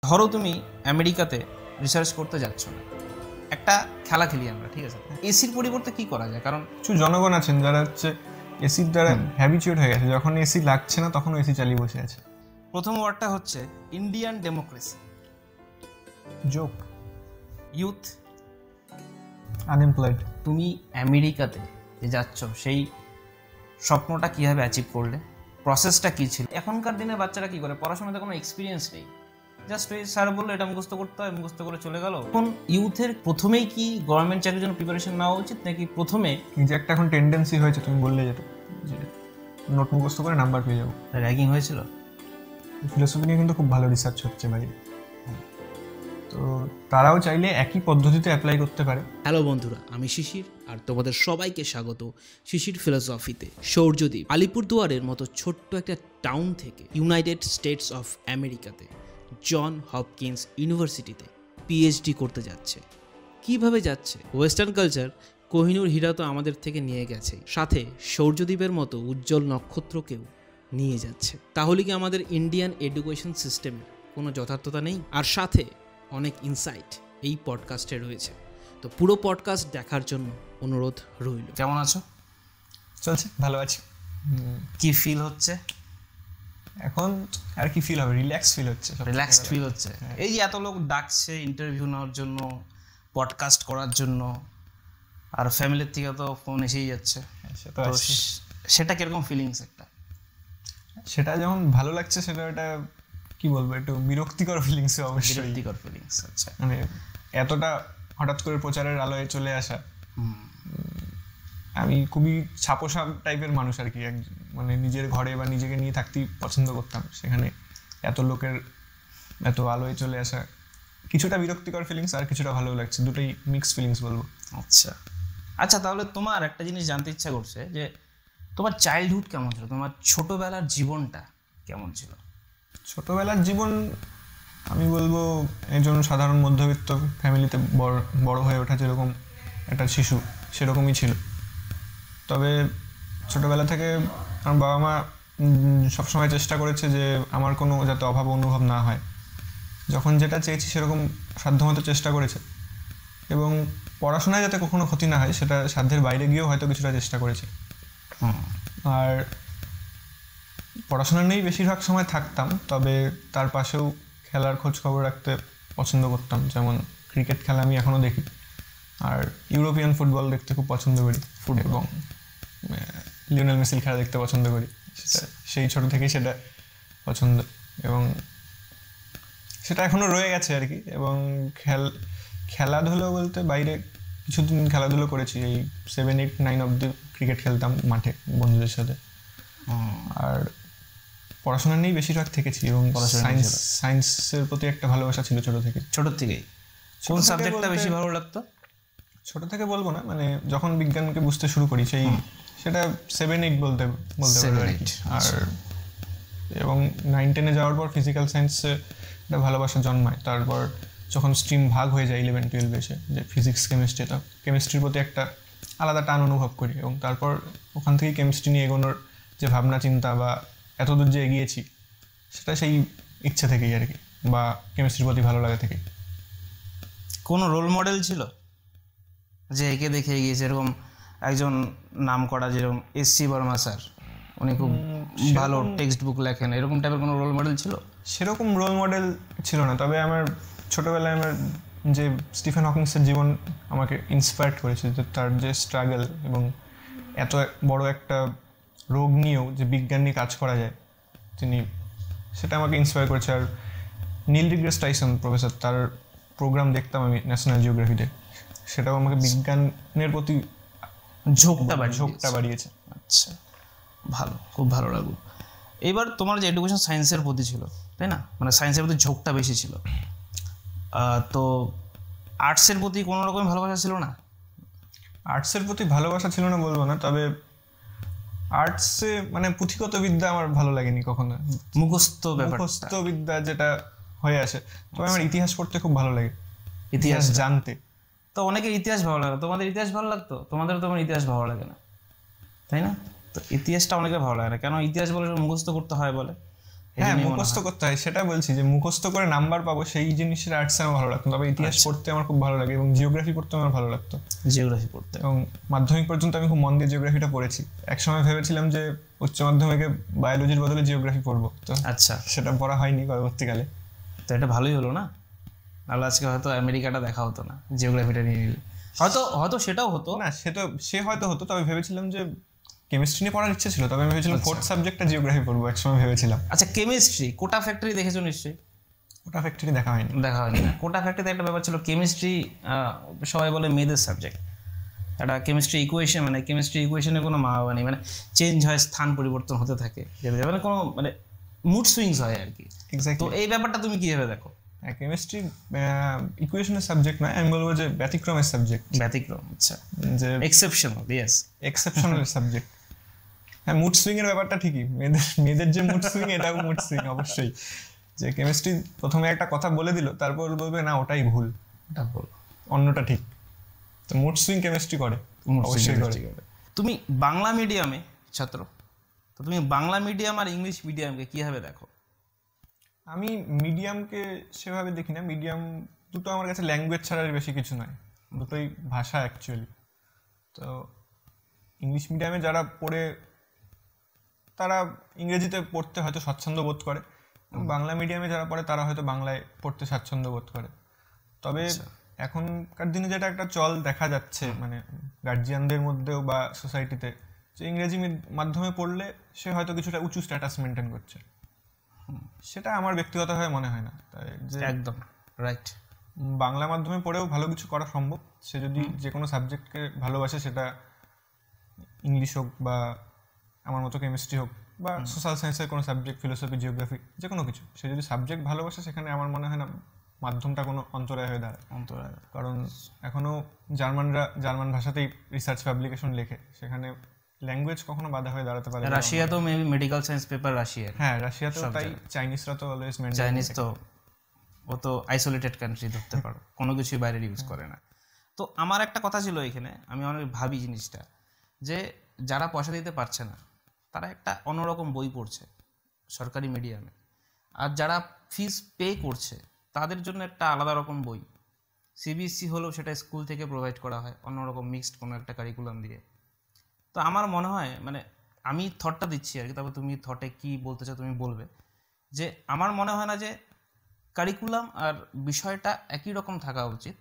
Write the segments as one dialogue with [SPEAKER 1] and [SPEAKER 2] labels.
[SPEAKER 1] ধরো তুমি আমেরিকাতে রিসার্চ করতে যাচ্ছ না, একটা খেলা খেলি আমরা, ঠিক আছে? এসির পরিবর্তে কি করা যায়? কারণ
[SPEAKER 2] কিছু জনগণ আছেন যারা হচ্ছে এসির দ্বারা হ্যাবিচুয়েট হয়ে গেছে, যখন এসি লাগছে না তখন এসি চালিয়ে বসে আছে।
[SPEAKER 1] প্রথম ওয়ার্ডটা হচ্ছে Indian democracy.
[SPEAKER 2] Joke.
[SPEAKER 1] Youth.
[SPEAKER 2] Unemployed.
[SPEAKER 1] তুমি আমেরিকাতে যে যাচ্ছ সেই স্বপ্নটা কীভাবে অ্যাচিভ করলে, প্রসেসটা কী ছিল? এখনকার দিনে বাচ্চারা কী করে, পড়াশোনাতে কোনো এক্সপিরিয়েন্স নেই, জাস্ট ওই স্যার বললো এটা মুখস্থ করতে হয়, মুখস্থ করে চলে গেল। এখন ইউথের প্রথমেই কি গভর্নমেন্ট চাকরির জন্য প্রিপারেশন নেওয়া উচিত, নাকি প্রথমে
[SPEAKER 2] যে একটা এখন টেন্ডেন্সি হয়েছে, তুমি বললে যেটা যে নোট মুখস্থ করে নাম্বার পেয়ে যাবো,
[SPEAKER 1] র্যাগিং হয়েছিল?
[SPEAKER 2] ফিলোসফি নিয়ে কিন্তু খুব ভালো রিসার্চ হচ্ছে বাইরে, তো তারাও চাইলে একই পদ্ধতিতে অ্যাপ্লাই করতে পারে।
[SPEAKER 3] হ্যালো বন্ধুরা, আমি শিশির আর তোমাদের সবাইকে স্বাগত শিশির ফিলোসফিতে। সৌর্যদ্বীপ আলিপুরদুয়ারের মতো ছোট্ট একটা টাউন থেকে ইউনাইটেড স্টেটস অফ আমেরিকাতে জন হপকিন্স ইউনিভার্সিটিতে পিএইচডি করতে যাচ্ছে। কিভাবে যাচ্ছে? ওয়েস্টার্ন কালচার কোহিনূর হীরা তো আমাদের থেকে নিয়ে গেছে, সাথে সৌর্যদ্বীপের মতো উজ্জ্বল নক্ষত্রকেও নিয়ে যাচ্ছে। তাহলে কি আমাদের ইন্ডিয়ান এডুকেশন সিস্টেমের কোনো যথার্থতা নেই? আর সাথে অনেক ইনসাইট এই পডকাস্টে রয়েছে, তো পুরো পডকাস্ট দেখার জন্য অনুরোধ রইল।
[SPEAKER 1] কেমন আছো?
[SPEAKER 2] চলছে, ভালো আছি।
[SPEAKER 1] কি ফিল হচ্ছে
[SPEAKER 2] এখন? আর কি ফিল হবে? রিল্যাক্স ফিল হচ্ছে,
[SPEAKER 1] রিল্যাক্সড ফিল হচ্ছে। এই যে এত লোক ডাকছে ইন্টারভিউ নেওয়ার জন্য, পডকাস্ট করার জন্য, আর ফ্যামিলির থেকে তো ফোন এসেই যাচ্ছে, তো সেটা কিরকম ফিলিংস? একটা
[SPEAKER 2] সেটা যেমন ভালো লাগছে, সেটা একটা কি বলবো, একটু বিরক্তিকর ফিলিংস। অবশ্যই
[SPEAKER 1] বিরক্তিকর ফিলিংস। আচ্ছা,
[SPEAKER 2] মানে এতটা হঠাৎ করে প্রচারের আলোয় চলে আসা। আমি খুবই ছাপোষা টাইপের মানুষ আর কি, মানে নিজের ঘরে বা নিজেকে নিয়ে থাকতেই পছন্দ করতাম, সেখানে এত লোকের এত আলোয় চলে আসা, কিছুটা বিরক্তিকর ফিলিংস আর কিছুটা ভালো লাগছে, দুটোই মিক্সড ফিলিংস বলবো।
[SPEAKER 1] আচ্ছা আচ্ছা, তাহলে তোমার একটা জিনিস জানতে ইচ্ছা করছে যে তোমার চাইল্ডহুড কেমন ছিল, তোমার ছোটবেলার জীবনটা কেমন ছিল?
[SPEAKER 2] ছোটবেলার জীবন আমি বলবো একজন সাধারণ মধ্যবিত্ত ফ্যামিলিতে বড় হয়ে ওঠা যেরকম একটা শিশু, সেরকমই ছিল। তবে ছোটোবেলা থেকে আমার বাবা মা সবসময় চেষ্টা করেছে যে আমার কোনো যাতে অভাব অনুভব না হয়, যখন যেটা চেয়েছি সেরকম সাধ্যমতো চেষ্টা করেছে, এবং পড়াশোনায় যাতে কখনো ক্ষতি না হয় সেটা সাধ্যের বাইরে গিয়েও হয়তো কিছুটা চেষ্টা করেছে। আর পড়াশোনা নিয়েই বেশিরভাগ সময় থাকতাম, তবে তার পাশেও খেলার খোঁজ খবর রাখতে পছন্দ করতাম, যেমন ক্রিকেট খেলা আমি এখনও দেখি, আর ইউরোপিয়ান ফুটবল দেখতে খুব পছন্দ করি, এবং লিওনেল মেসির খেলা দেখতে পছন্দ করি, সেটা সেই ছোটো থেকেই সেটা পছন্দ, এবং সেটা এখনও রয়ে গেছে আর কি। এবং খেলাধুলো বলতে বাইরে কিছুদিন খেলাধুলো করেছি, এই 7, 8, 9 অব্দি ক্রিকেট খেলতাম মাঠে বন্ধুদের সাথে। আর পড়াশোনা নিয়েই বেশিরভাগ থেকেছি, এবং সায়েন্সের প্রতি একটা ভালোবাসা ছিল ছোটো থেকেই।
[SPEAKER 1] কোন সাবজেক্টটা বেশি ভালো লাগতো?
[SPEAKER 2] ছোটো থেকে বলবো না, মানে যখন বিজ্ঞানকে বুঝতে শুরু করি সেটা 7, 8 বলতে পারবো। আর এবং 9, 10-এ যাওয়ার পর ফিজিক্যাল সায়েন্সে একটা ভালোবাসা জন্মায়। তারপর যখন স্ট্রিম ভাগ হয়ে যায় 11, 12 এসে, যে ফিজিক্স কেমিস্ট্রির প্রতি একটা আলাদা টান অনুভব করি, এবং তারপর ওখান থেকেই কেমিস্ট্রি নিয়ে এগোনোর যে ভাবনা চিন্তা বা এতদূর যে এগিয়েছি, সেটা সেই ইচ্ছে থেকেই আর কি, বা কেমিস্ট্রির প্রতি ভালো লাগা থেকেই।
[SPEAKER 1] কোনো রোল মডেল ছিল যে একে দেখে এগিয়েছে, এরকম একজন নাম করা, যেরকম এস.সি. বর্মা স্যার, উনি খুব ভালো টেক্সট বুক লেখেন, এরকম টাইপের কোনো রোল মডেল ছিল?
[SPEAKER 2] সেরকম রোল মডেল ছিল না, তবে আমার ছোটোবেলায় আমার যে স্টিফেন হকিংসের জীবন আমাকে ইন্সপায়ার্ড করেছে, যে তার যে স্ট্রাগল এবং এত বড় একটা রোগ নিয়েও যে বিজ্ঞান নিয়ে কাজ করা যায়, সেটা আমাকে ইন্সপায়ার করেছে। আর নীল ডিগ্রেস টাইসন প্রফেসর, তার প্রোগ্রাম দেখতাম আমি ন্যাশনাল জিওগ্রাফিতে, সেটাও আমাকে বিজ্ঞানের প্রতি ঝোঁকটা বাড়িয়েছে।
[SPEAKER 1] আচ্ছা, ভালো, খুব ভালো লাগলো। এবার তোমার যে এডুকেশন সায়েন্সের প্রতি ছিল, তাই না? মানে সায়েন্সের প্রতি ঝোঁকটা বেশি ছিল, তো আর্টসের প্রতি কোনো রকমের ভালোবাসা ছিল না?
[SPEAKER 2] আর্টসের প্রতি ভালোবাসা ছিল না বলবো না, তবে আর্টসে মানে পুঁথিগত বিদ্যা আমার ভালো লাগেনি কখনো, মুখস্থ বিদ্যা যেটা হয়ে আসে। তবে আমার ইতিহাস পড়তে খুব ভালো লাগে, ইতিহাস জানতে।
[SPEAKER 1] তো অনেকের ইতিহাস ভালো লাগে, তোমাদের ইতিহাস ভালো লাগতো? তোমাদের ইতিহাস ভালো লাগে না, তাই না? তো ইতিহাসটা অনেকের ভালো লাগে না কেন? ইতিহাস বলে মুখস্থ করতে হয় বলে,
[SPEAKER 2] হ্যাঁ মুখস্থ করতে হয়, সেটা বলছি যে মুখস্থ করে নাম্বার পাবো সেই জিনিসের আর্টসে আমার ভালো লাগতো, তবে ইতিহাস পড়তে আমার খুব ভালো লাগে এবং জিওগ্রাফি পড়তে আমার ভালো লাগতো।
[SPEAKER 1] জিওগ্রাফি পড়তে
[SPEAKER 2] এবং মাধ্যমিক পর্যন্ত আমি খুব মন দিয়ে জিওগ্রাফিটা পড়েছি। একসময় ভেবেছিলাম যে উচ্চ মাধ্যমিকে বায়োলজির বদলে জিওগ্রাফি পড়বো, তো
[SPEAKER 1] আচ্ছা,
[SPEAKER 2] সেটা পড়া হয়নি পরবর্তীকালে।
[SPEAKER 1] তো এটা ভালোই হলো না, নাহলে আজকে হয়তো আমেরিকাটা দেখা হতো না, জিওগ্রাফিটা নিয়ে নিলে হয়তো হয়তো সেটাও হতো
[SPEAKER 2] না, সে হয়তো হতো, তবে ভেবেছিলাম যে কেমিস্ট্রি নিয়ে পড়ার ইচ্ছে ছিল, তবে আমি ভেবেছিলাম ফোর্থ সাবজেক্টটা জিওগ্রাফি পড়বো, একসময় ভেবেছিলাম।
[SPEAKER 1] আচ্ছা, কেমিস্ট্রি কোটা ফ্যাক্টরি দেখেছো নিশ্চয়ই?
[SPEAKER 2] ওটা ফ্যাক্টরি দেখা হয়নি।
[SPEAKER 1] দেখা হয়নি না? কোটা ফ্যাক্টরিতে একটা ব্যাপার ছিল, কেমিস্ট্রি সবাই বলে মেয়েদের সাবজেক্ট। একটা কেমিস্ট্রি ইকুয়েশন, মানে কেমিস্ট্রি ইকুয়েশনে কোনো মা বাবা নেই, মানে চেঞ্জ হয়, স্থান পরিবর্তন হতে থাকে, মানে কোনো মানে মুড সুইংস হয় আর কি।
[SPEAKER 2] এক্স্যাক্টলি।
[SPEAKER 1] তো এই ব্যাপারটা তুমি কিভাবে দেখো?
[SPEAKER 2] কেমিস্ট্রি ইকুয়েশনের সাবজেক্ট নয়, আমি বলবো যে ব্যতিক্রমের সাবজেক্ট।
[SPEAKER 1] ব্যতিক্রম, আচ্ছা,
[SPEAKER 2] যে
[SPEAKER 1] এক্সেপশনাল, ইয়েস,
[SPEAKER 2] এক্সেপশনাল সাবজেক্ট। হ্যাঁ, মুড সুইং এর ব্যাপারটা ঠিকই, মেয়েদের যে মুড সুইং, এটাও মুড সুইং অবশ্যই। যে কেমিস্ট্রি প্রথমে একটা কথা বলে দিল, তারপর বলবে না ওটাই ভুল, অন্যটা ঠিক। তো মুড সুইং কেমিস্ট্রি করে, অবশ্যই করে।
[SPEAKER 1] তুমি বাংলা মিডিয়ামে ছাত্র, তো তুমি বাংলা মিডিয়াম আর ইংলিশ মিডিয়ামকে কিভাবে দেখো?
[SPEAKER 2] আমি মিডিয়ামকে সেভাবে দেখি না, মিডিয়াম দুটো আমার কাছে ল্যাঙ্গুয়েজ ছাড়া আর বেশি কিছু নয়, দুটোই ভাষা অ্যাকচুয়ালি। তো ইংলিশ মিডিয়ামে যারা পড়ে তারা ইংরেজিতে পড়তে হয়তো স্বাচ্ছন্দ্য বোধ করে, বাংলা মিডিয়ামে যারা পড়ে তারা হয়তো বাংলায় পড়তে স্বাচ্ছন্দ্য বোধ করে। তবে এখনকার দিনে যেটা একটা চল দেখা যাচ্ছে, মানে গার্জিয়ানদের মধ্যেও বা সোসাইটিতে, যে ইংরেজি মাধ্যমে পড়লে সে হয়তো কিছুটা উঁচু স্ট্যাটাস মেনটেন করছে, সেটা আমার ব্যক্তিগতভাবে মনে হয় না। তাই যে
[SPEAKER 1] একদম রাইট,
[SPEAKER 2] বাংলা মাধ্যমে পড়েও ভালো কিছু করা সম্ভব, সে যদি যে কোনো সাবজেক্টকে ভালোবাসে, সেটা ইংলিশ হোক বা আমার মতো কেমিস্ট্রি হোক বা সোশ্যাল সায়েন্সের কোনো সাবজেক্ট, ফিলোসফি, জিওগ্রাফি, যে কোনো কিছু, সে যদি সাবজেক্ট ভালোবাসে, সেখানে আমার মনে হয় না মাধ্যমটা কোনো অন্তরায় হয়ে দাঁড়ায়। কারণ এখনও জার্মান ভাষাতেই রিসার্চ পাবলিকেশন লেখে, সেখানে ল্যাঙ্গুয়েজ কখনো বাধা হয়ে দাঁড়াতে পারে।
[SPEAKER 1] রাশিয়াতেও মেবি মেডিকেল সায়েন্স পেপার রাশিয়ার,
[SPEAKER 2] হ্যাঁ রাশিয়াতেও তাই, চাইনিজরা তো অলওয়েজ মেনটেন,
[SPEAKER 1] চাইনিজ তো ও তো আইসোলেটেড কান্ট্রি ধরতে পারো, কোনো কিছুই বাইরের ইউজ করে না। তো আমার একটা কথা ছিল এখানে, আমি অনেক ভাবি জিনিসটা, যে যারা পয়সা দিতে পারছে না তারা একটা অন্যরকম বই পড়ছে সরকারি মিডিয়ামে, আর যারা ফিস পে করছে তাদের জন্য একটা আলাদা রকম বই, সিবিএসসি হলেও সেটা স্কুল থেকে প্রোভাইড করা হয় অন্যরকম মিক্সড কোনো একটা কারিকুলাম দিয়ে। তো আমার মনে হয়, মানে আমি থটটা দিচ্ছি আর কি, তারপর তুমি থটে কি বলতে চাও তুমি বলবে, যে আমার মনে হয় না যে কারিকুলাম আর বিষয়টা একই রকম থাকা উচিত।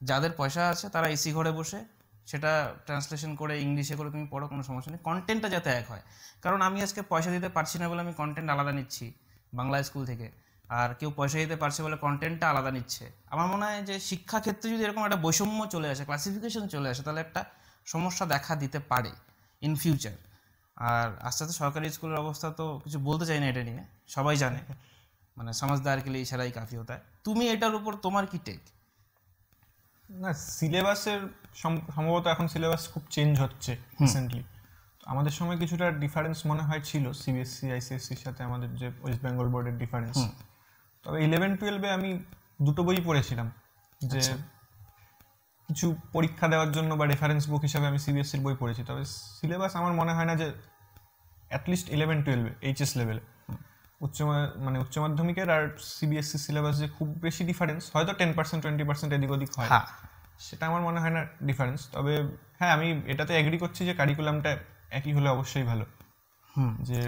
[SPEAKER 1] যাদের পয়সা আছে তারা এসি ঘরে বসে সেটা ট্রান্সলেশন করে ইংলিশে করে তুমি পড়ো, কোনো সমস্যা নেই, কন্টেন্টটা যাতে এক হয়। কারণ আমি আজকে পয়সা দিতে পারছি না বলে আমি কন্টেন্ট আলাদা নিচ্ছি বাংলা স্কুল থেকে, আর কেউ পয়সা দিতে পারছে বলে কন্টেন্টটা আলাদা নিচ্ছে। আমার মনে হয় যে শিক্ষাক্ষেত্রে যদি এরকম একটা বৈষম্য চলে আসে, ক্লাসিফিকেশন চলে আসে, তাহলে একটা সমস্যা দেখা দিতে পারে ইন ফিউচার। আর আস্তে আস্তে সরকারি স্কুলের অবস্থা তো কিছু বলতে চাই না, এটা নিয়ে সবাই জানে, মানে সমাজদার কে লিয়ে ইশারাই কাফি হতা है। তুমি এটার উপর তোমার কি টেক?
[SPEAKER 2] না, সিলেবাসের সম্ভবত এখন সিলেবাস খুব চেঞ্জ হচ্ছে রিসেন্টলি। আমাদের সময় কিছুটা ডিফারেন্স মনে হয় ছিল সিবিএসসি আইসিএসসির সাথে আমাদের যে ওয়েস্ট বেঙ্গল বোর্ডের ডিফারেন্স। তবে 11-12 আমি দুটো বই পড়েছিলাম, যে কিছু পরীক্ষা দেওয়ার জন্য বা রেফারেন্স বুক হিসাবে আমি সিবিএসসির বই পড়েছি। তবে সিলেবাস আমার মনে হয় না যে অ্যাটলিস্ট 11-12 এইচএস লেভেলে, উচ্চ মাধ্যমিকের আর সিবিএসসি সিলেবাস যে খুব বেশি ডিফারেন্স, হয়তো 10%-20% এদিক ওদিক হয়, সেটা আমার মনে হয় না ডিফারেন্স। তবে হ্যাঁ, আমি এটাতে এগ্রি করছি যে কারিকুলামটা একই হলে অবশ্যই ভালো। যে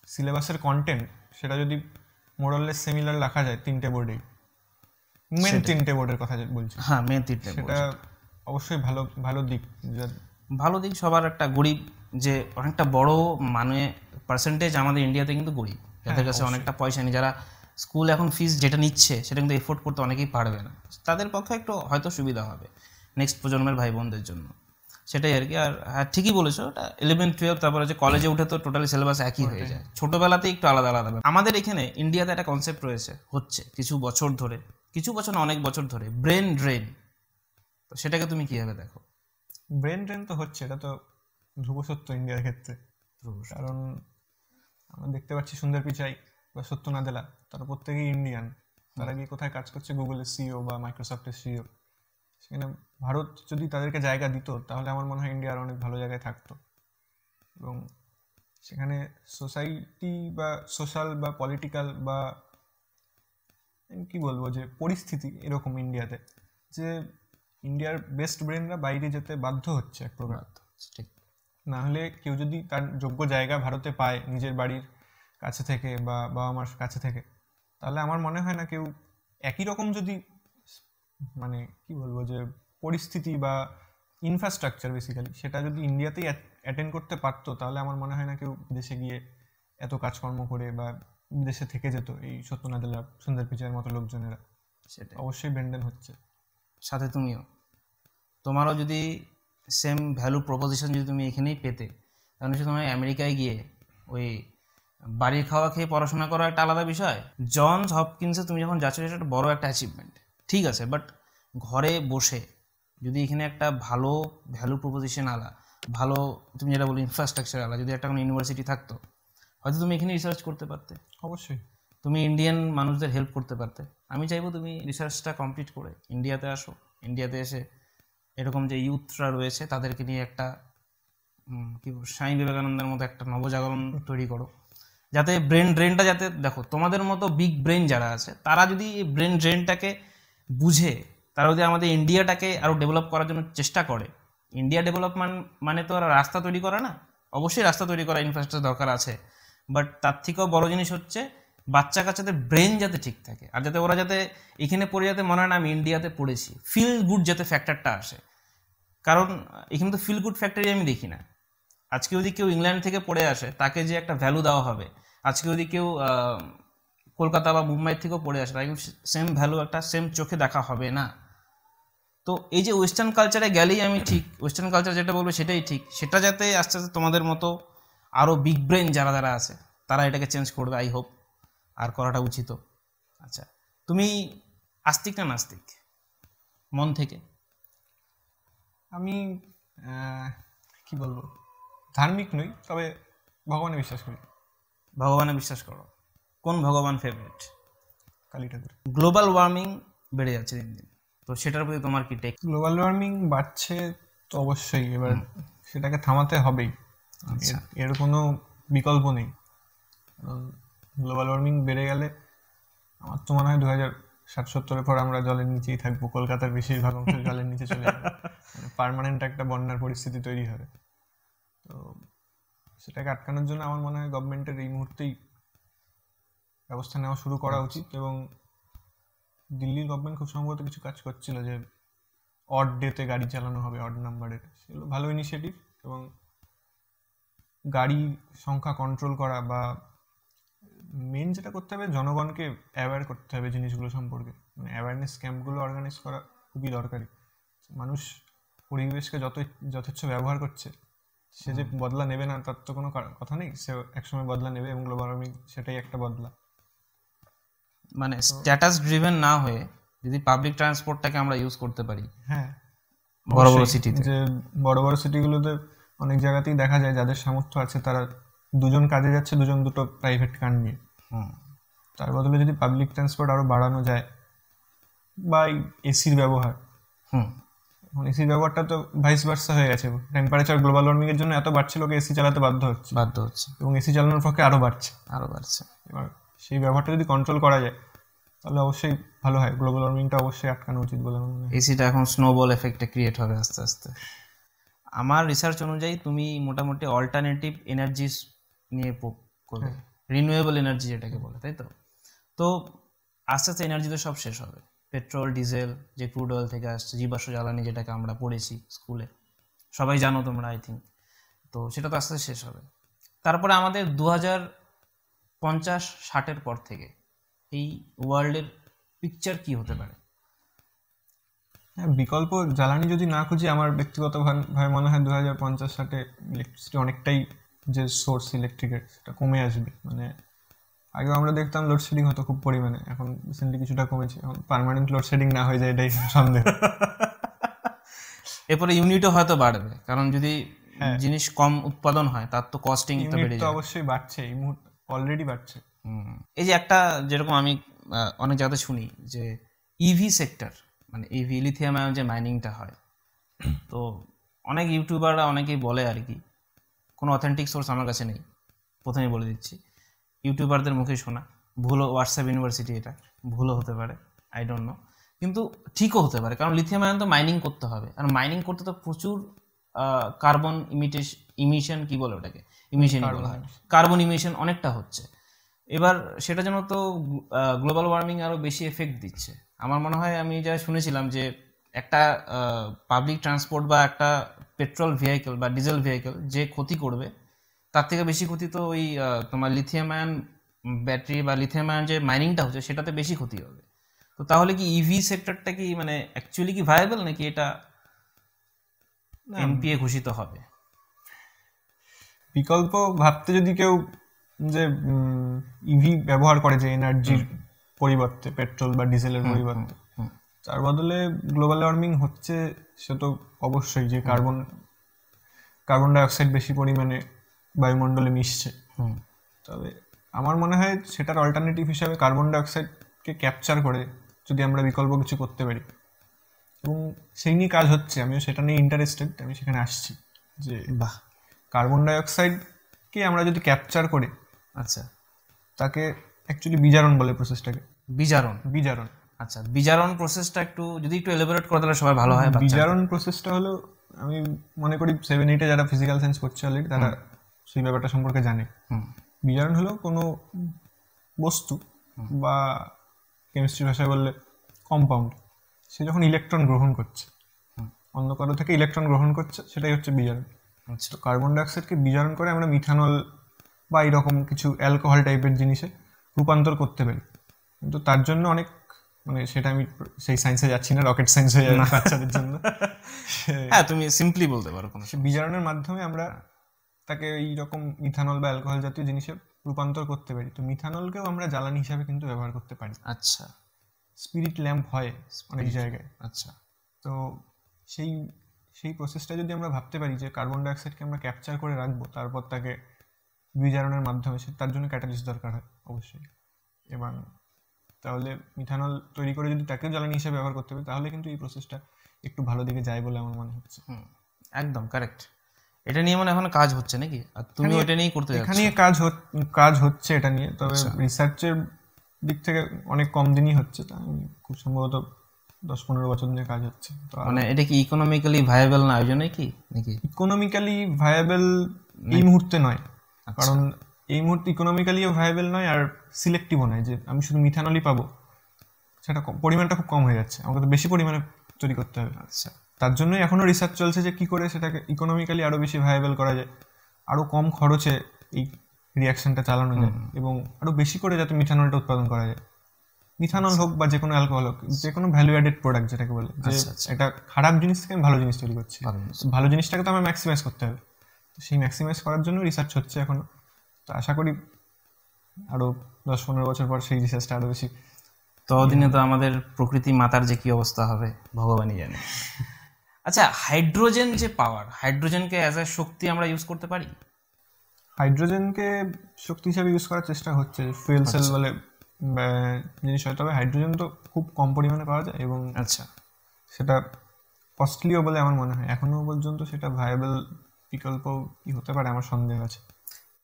[SPEAKER 2] সিলেবাসের কন্টেন্ট সেটা যদি মোরাললেস সিমিলার রাখা যায় তিনটে বোর্ডেই, মেন তিনটে বোর্ডের কথা বলছি,
[SPEAKER 1] হ্যাঁ মেন তিনটে,
[SPEAKER 2] সেটা অবশ্যই ভালো দিক।
[SPEAKER 1] ভালো দিক সবার একটা, গরিব যে অনেকটা বড় মানে পার্সেন্টেজ আমাদের ইন্ডিয়াতে কিন্তু গরিব, যাদের কাছে অনেকটা পয়সা নেই, যারা স্কুল এখন ফিস যেটা নিচ্ছে সেটা কিন্তু এফোর্ড করতে অনেকেই পারবে না, তাদের পক্ষে একটু হয়তো সুবিধা হবে নেক্সট প্রজন্মের ভাই বোনদের জন্য, সেটাই আর কি। আর হ্যাঁ ঠিকই বলেছো, ওটা 11-12 তারপরে যে কলেজে উঠে তো টোটালি সিলেবাস একই হয়ে যায়, ছোটোবেলাতেই একটু আলাদা আলাদা। আমাদের এখানে ইন্ডিয়াতে একটা কনসেপ্ট হচ্ছে কিছু বছর ধরে, কিছু বছর না অনেক বছর ধরে, ব্রেন ড্রেন। তো সেটাকে তুমি কীভাবে দেখো?
[SPEAKER 2] ব্রেন ড্রেন তো হচ্ছে, এটা তো ধ্রুব সত্য ইন্ডিয়ার ক্ষেত্রে। কারণ আমরা দেখতে পাচ্ছি সুন্দর পিচাই বা সত্য নাদেলা, তারা প্রত্যেকেই ইন্ডিয়ান, তারা গিয়ে কোথায় কাজ করছে, গুগলের সিইও বা মাইক্রোসফটের সিইও। সেখানে ভারত যদি তাদেরকে জায়গা দিত, তাহলে আমার মনে হয় ইন্ডিয়া আর অনেক ভালো জায়গায় থাকতো। এবং সেখানে সোসাইটি বা সোশ্যাল বা পলিটিক্যাল বা কি বলবো যে পরিস্থিতি এরকম ইন্ডিয়াতে, যে ইন্ডিয়ার বেস্ট ব্রেনরা বাইরে যেতে বাধ্য হচ্ছে এক প্রকার।
[SPEAKER 1] ঠিক।
[SPEAKER 2] না হলে কেউ যদি তার যোগ্য জায়গা ভারতে পায় নিজের বাড়ির কাছে থেকে বা বাবা মার কাছে থেকে, তাহলে আমার মনে হয় না কেউ একই রকম যদি মানে কি বলবো যে পরিস্থিতি বা ইনফ্রাস্ট্রাকচার বেসিক্যালি সেটা যদি ইন্ডিয়াতেই অ্যাটেন্ড করতে পারতো, তাহলে আমার মনে হয় না কেউ দেশে গিয়ে এত কাজকর্ম করে বা দেশে থেকে যেত এই সত্যনাদেলা সুন্দর পিচাইয়ের মতো লোকজনেরা।
[SPEAKER 1] সেটা
[SPEAKER 2] অবশ্যই ব্রেন্ডেন হচ্ছে।
[SPEAKER 1] সাথে তুমিও, তোমারও যদি সেম ভ্যালু প্রপোজিশন যদি তুমি এখানেই পেতে, তাহলে সে তোমার আমেরিকায় গিয়ে ওই বাড়ির খাওয়া খেয়ে পড়াশোনা করা একটা আলাদা বিষয়। জনস হপকিন্সে তুমি যখন যাচ্ছ, সেটা একটা বড় একটা অ্যাচিভমেন্ট, ঠিক আছে, বাট ঘরে বসে যদি এখানে একটা ভালো ভ্যালু প্রপোজিশন আলা, ভালো তুমি যেটা বলো ইনফ্রাস্ট্রাকচার আলা যদি একটা কোনো ইউনিভার্সিটি থাকতো, হয়তো তুমি এখানে রিসার্চ করতে পারতে,
[SPEAKER 2] অবশ্যই
[SPEAKER 1] তুমি ইন্ডিয়ান মানুষদের হেল্প করতে পারতে। আমি চাইবো তুমি রিসার্চটা কমপ্লিট করে ইন্ডিয়াতে আসো, ইন্ডিয়াতে এসে এরকম যে ইউথরা রয়েছে তাদেরকে নিয়ে একটা কি বলবো স্বামী বিবেকানন্দের মতো একটা নবজাগরণ তৈরি করো, যাতে ড্রেনটা যাতে দেখো তোমাদের মতো বিগ ব্রেন যারা আছে তারা যদি এই ড্রেনটাকে বুঝে, তারা যদি আমাদের ইন্ডিয়াটাকে আরও ডেভেলপ করার জন্য চেষ্টা করে। ইন্ডিয়া ডেভেলপমেন্ট মানে তো রাস্তা তৈরি করা না, অবশ্যই রাস্তা তৈরি করা ইনফ্রাস্ট্রাকচার দরকার আছে, বাট তার থেকেও বড় জিনিস হচ্ছে বাচ্চা কাচ্চাদের ব্রেন যাতে ঠিক থাকে, আর যাতে ওরা যাতে এখানে পড়ে যাতে মনে হয় না আমি ইন্ডিয়াতে পড়েছি, ফিল গুড যাতে ফ্যাক্টরটা আসে। কারণ এখানে তো ফিল গুড ফ্যাক্টরি আমি দেখি না। আজকে যদি কেউ ইংল্যান্ড থেকে পড়ে আসে তাকে যে একটা ভ্যালু দেওয়া হবে, আজকে যদি কেউ কলকাতা বা মুম্বাই থেকেও পড়ে আসে তাকে কিন্তু সেম ভ্যালু একটা সেম চোখে দেখা হবে না। তো এই যে ওয়েস্টার্ন কালচারে গেলেই আমি ঠিক, ওয়েস্টার্ন কালচার যেটা বলবো সেটাই ঠিক, সেটা যাতে আস্তে আস্তে তোমাদের মতো আরও বিগ ব্রেন যারা আছে তারা এটাকে চেঞ্জ করবে, আই হোপ, আর করাটা উচিত। আচ্ছা, তুমি আস্তিক না নাস্তিক মন থেকে?
[SPEAKER 2] আমি কি বলবো ধার্মিক নই, তবে ভগবানে বিশ্বাস করি।
[SPEAKER 1] ভগবানে বিশ্বাস করো? কোন ভগবান ফেভারিট?
[SPEAKER 2] কালী ঠাকুর।
[SPEAKER 1] গ্লোবাল ওয়ার্মিং বেড়ে যাচ্ছে দিন দিন, তো সেটার প্রতি তোমার কি টেক?
[SPEAKER 2] গ্লোবাল ওয়ার্মিং বাড়ছে তো অবশ্যই, এবার সেটাকে থামাতে হবেই, এর কোনো বিকল্প নেই। কারণ গ্লোবাল ওয়ার্মিং বেড়ে গেলে আমার তো মনে হয় 2060-70-এর পর আমরা জলের নিচেই থাকবো, কলকাতার বেশিরভাগ অংশ জলের নিচে চলে যাবে, মানে পার্মানেন্ট একটা বন্যার পরিস্থিতি তৈরি হবে। তো সেটাকে আটকানোর জন্য আমার মনে হয় গভর্নমেন্টের এই মুহূর্তেই ব্যবস্থা নেওয়া শুরু করা উচিত। এবং দিল্লির গভর্নমেন্ট খুব সম্ভবত কিছু কাজ করছিল যে অড ডেতে গাড়ি চালানো হবে, অড নাম্বারের, সেগুলো ভালো ইনিশিয়েটিভ। এবং গাড়ি সংখ্যা কন্ট্রোল করা বা মেন যেটা করতে হবে জনগণকে অ্যাওয়্যার করতে হবে জিনিসগুলো সম্পর্কে, মানে অ্যাওয়ারনেস ক্যাম্পগুলো অর্গানাইজ করা খুবই দরকারি। মানুষ পরিবেশকে যথেচ্ছ ব্যবহার করছে, সে যে বদলা নেবে না তার তো কোনো কথা নেই, সে একসময় বদলা নেবে, এবং গ্লোবাল ওয়ার্মিং সেটাই একটা বদলা।
[SPEAKER 1] মানে স্ট্যাটাস ড্রিভেন না হয়ে যদি পাবলিক ট্রান্সপোর্টটাকে আমরা ইউজ করতে পারি।
[SPEAKER 2] হ্যাঁ,
[SPEAKER 1] বড় বড় সিটিতে,
[SPEAKER 2] যে বড় বড় সিটিগুলোতে অনেক জায়গাতেই দেখা যায় যাদের সামর্থ্য আছে তারা দুজন কাজে যাচ্ছে, দুটো প্রাইভেট কার নিয়ে। তার বদলে যদি পাবলিক ট্রান্সপোর্ট আরো বাড়ানো যায়, বা এসির ব্যবহার, এখন এসির ব্যবহারটা তো ভাইস ভার্সা হয়ে গেছে, টেম্পারেচার গ্লোবাল ওয়ার্মিং এর জন্য এত বাড়ছে, লোকে এসি চালাতে বাধ্য হচ্ছে, এবং এসি চালানোর পক্ষে আরো বাড়ছে। এবার সেই ব্যবহারটা যদি কন্ট্রোল করা যায় তাহলে অবশ্যই ভালো হয়। গ্লোবাল ওয়ার্মিংটা অবশ্যই আটকানো উচিত বলে মনে হয়।
[SPEAKER 1] এসিটা এখন স্নোবল এফেক্টে ক্রিয়েট হবে আস্তে আস্তে। আমার রিসার্চ অনুযায়ী তুমি মোটামুটি অল্টারনেটিভ এনার্জিস নিয়ে করবে, রিনিউয়েবল এনার্জি যেটাকে বলে, তাই তো? তো আস্তে আস্তে এনার্জি তো সব শেষ হবে। পেট্রোল, ডিজেল, যে ক্রুড অয়েল থেকে আসছে, জীবাশ্ম জ্বালানি যেটাকে আমরা পড়েছি স্কুলে, সবাই জানো তোমরা আই থিঙ্ক, তো সেটা তো আস্তে আস্তে শেষ হবে। তারপরে আমাদের 2050-60-এর পর থেকে এই ওয়ার্ল্ডের পিকচার কি হতে পারে?
[SPEAKER 2] হ্যাঁ, বিকল্প জ্বালানি যদি না খুঁজি, আমার ব্যক্তিগতভাবে মনে হয় 2050-60-এ ইলেকট্রিসিটি অনেকটাই যে সোর্স ইলেকট্রিকের সেটা কমে আসবে। মানে আগেও আমরা দেখতাম লোডশেডিং হতো খুব পরিমাণে, এখন রিসেন্টলি কিছুটা কমেছে। এখন পার্মানেন্ট লোডশেডিং না হয়ে যায় এটাই সন্দেহ।
[SPEAKER 1] এরপরে ইউনিটও হয়তো বাড়বে, কারণ যদি জিনিস কম উৎপাদন হয় তার তো কস্টিং তো বেড়ে যাবে।
[SPEAKER 2] অবশ্যই বাড়ছে, এই মুহূর্তে অলরেডি বাড়ছে।
[SPEAKER 1] এই যে একটা যেরকম আমি অনেক জায়গাতে শুনি যে ইভি সেক্টর, মানে ইভি লিথিয়াম আয়ন যে মাইনিংটা হয়, তো অনেক ইউটিউবাররা অনেকেই বলে আর কি, কোনো অথেন্টিক সোর্স আমার কাছে নেই, প্রথমেই বলে দিচ্ছি, ইউটিউবারদের মুখে শোনা, ভুলও, হোয়াটসঅ্যাপ ইউনিভার্সিটি এটা, ভুলও হতে পারে, আই ডোন্ট নো, কিন্তু ঠিকও হতে পারে, কারণ লিথিয়াম আয়ন তো মাইনিং করতে হবে, আর মাইনিং করতে তো প্রচুর কার্বন ইমিশন, কি বলে ওটাকে, ইমিশন বলা হয়, কার্বন ইমিশন অনেকটা হচ্ছে। এবার সেটার জন্য তো গ্লোবাল ওয়ার্মিং আরও বেশি এফেক্ট দিচ্ছে। আমার মনে হয়, আমি যা শুনেছিলাম যে একটা পাবলিক ট্রান্সপোর্ট বা একটা পেট্রোল ভেহিকেল বা ডিজেল ভেহিকেল যে ক্ষতি করবে, তার থেকে বেশি ক্ষতি তো ওই তোমার লিথিয়াম আয়ন ব্যাটারি বা লিথিয়াম আয়ন যে মাইনিংটা হচ্ছে সেটাতে বেশি ক্ষতি হবে। তো তাহলে কি ইভি সেক্টরটা কি মানে অ্যাকচুয়ালি কি ভায়াবল, নাকি এটা এনপিএ ঘোষিত হবে?
[SPEAKER 2] বিকল্প ভাবতে যদি কেউ যে ইভি ব্যবহার করে, যে এনার্জির পরিবর্তে, পেট্রোল বা ডিজেলের পরিবর্তে, তার বদলে গ্লোবাল ওয়ার্মিং হচ্ছে, সে তো অবশ্যই যে কার্বন ডাইঅক্সাইড বেশি পরিমাণে বায়ুমণ্ডলে মিশছে। তবে আমার মনে হয় সেটার অল্টারনেটিভ হিসাবে কার্বন ডাইঅক্সাইডকে ক্যাপচার করে যদি আমরা বিকল্প কিছু করতে পারি, এবং সেই নিয়ে কাজ হচ্ছে, আমিও সেটা নিয়ে ইন্টারেস্টেড, আমি সেখানে আসছি যে
[SPEAKER 1] বাহ,
[SPEAKER 2] কার্বন ডাইঅক্সাইডকে আমরা যদি ক্যাপচার করে,
[SPEAKER 1] আচ্ছা,
[SPEAKER 2] তাকে অ্যাকচুয়ালি বিজারণ বলে প্রসেসটাকে।
[SPEAKER 1] বিজারণ, আচ্ছা, বিজারণ প্রসেসটা একটু যদি একটু এলাবোরেট করে তাহলে সবাই ভালো হয়।
[SPEAKER 2] বিজারণ প্রসেসটা হলো, আমি মনে করি 7-8 যারা ফিজিক্যাল সায়েন্স পড়ছে অলরেডি তারা সেই ব্যাপারটা সম্পর্কে জানে। বিজারণ হলো কোনো বস্তু বা কেমিস্ট্রি ভাষায় বললে কম্পাউন্ড, সে যখন ইলেকট্রন গ্রহণ করছে, অন্য কারো থেকে ইলেকট্রন গ্রহণ করছে, সেটাই হচ্ছে বিজারণ। তো কার্বন ডাইঅক্সাইডকে বিজারণ করে আমরা মিথানল বা এরকম কিছু অ্যালকোহল টাইপের জিনিসে রূপান্তর করতে পারি। কিন্তু তার জন্য অনেক, মানে সেটা আমি সেই সায়েন্সে যাচ্ছি না, রকেট সায়েন্স হয়ে যাবে বাচ্চাদের জন্য।
[SPEAKER 1] হ্যাঁ, তুমি সিম্পলি বলতে পারো। কোনো
[SPEAKER 2] বিজারণের মাধ্যমে আমরা তাকে এইরকম মিথানল বা অ্যালকোহল জাতীয় জিনিসে রূপান্তর করতে পারি। তো মিথানলকেও আমরা জ্বালানি হিসাবে কিন্তু ব্যবহার করতে পারি।
[SPEAKER 1] আচ্ছা,
[SPEAKER 2] স্পিরিট ল্যাম্প হয় অনেক জায়গায়।
[SPEAKER 1] আচ্ছা,
[SPEAKER 2] তো সেই প্রসেসটা যদি আমরা ভাবতে পারি যে কার্বন ডাইঅক্সাইডকে আমরা ক্যাপচার করে রাখবো, তারপর তাকে বিজারণের মাধ্যমে, তার জন্য ক্যাটালিস্ট দরকার হয় অবশ্যই, এবং তাহলে মিথানল তৈরি করে যদি তাকেও জ্বালানি হিসেবে ব্যবহার করতে পারি, তাহলে কিন্তু এই প্রসেসটা একটু ভালো দিকে যায় বলে আমার মনে হচ্ছে।
[SPEAKER 1] একদম কারেক্ট। এটা নিয়ে মানে এখন কাজ হচ্ছে নাকি? আর তুমি ওটা নিয়েই করতে যাচ্ছ?
[SPEAKER 2] এখানে কাজ হচ্ছে এটা নিয়ে, তবে রিসার্চের দিক থেকে অনেক কম দিনই হচ্ছে, তা আমি খুব সম্ভবত 10-15 বছর নিয়ে কাজ হচ্ছে।
[SPEAKER 1] মানে এটা কি ইকোনমিক্যালি ভায়াবল না, ওই জন্যই কি নাকি?
[SPEAKER 2] ইকোনমিক্যালি ভায়াবল এই মুহূর্তে নয়, কারণ এই মুহূর্তে ইকোনমিক্যালিও ভায়াবল নয়, আর সিলেক্টিভও নয় যে আমি শুধু মিথানলই পাবো, সেটা পরিমাণটা খুব কম হয়ে যাচ্ছে, আমাকে তো বেশি পরিমাণে তৈরি করতে হবে।
[SPEAKER 1] আচ্ছা,
[SPEAKER 2] তার জন্যই এখনো রিসার্চ চলছে যে কি করে সেটাকে ইকোনমিক্যালি আরো বেশি ভায়াবল করা যায়, আরো কম খরচে এই রিয়াকশনটা চালানো যায়, এবং আরো বেশি করে যাতে মিথানলটা উৎপাদন করা যায়। মিথানল হোক বা যে কোনো অ্যালকোহল হোক, যে কোনো ভ্যালু অ্যাডেড প্রোডাক্ট যেটাকে বলে, যে একটা খারাপ জিনিস থেকে আমি ভালো জিনিস তৈরি করছি, ভালো জিনিসটাকে তো আমার ম্যাক্সিমাইজ করতে হবে। তো সেই ম্যাক্সিমাইজ করার জন্য রিসার্চ হচ্ছে এখনো। তো আশা করি আরো 10-15 বছর পর সেই রিসার্চটা আরো বেশি।
[SPEAKER 1] ততদিনে তো আমাদের প্রকৃতি মাতার যে কি অবস্থা হবে ভগবানই জানে। আচ্ছা, হাইড্রোজেন যে পাওয়ার, হাইড্রোজেনকে অ্যাজ এ শক্তি আমরা ইউজ করতে পারি?
[SPEAKER 2] হাইড্রোজেনকে শক্তি হিসাবে ইউজ করার চেষ্টা হচ্ছে, ফুয়েল সেল বলে জিনিস হয়, তবে হাইড্রোজেন তো খুব কম পরিমাণে পাওয়া যায়, এবং
[SPEAKER 1] আচ্ছা,
[SPEAKER 2] সেটা কস্টলিও বলে আমার মনে হয়। এখনো পর্যন্ত সেটা ভায়াবল বিকল্প কি হতে পারে আমার সন্দেহ আছে।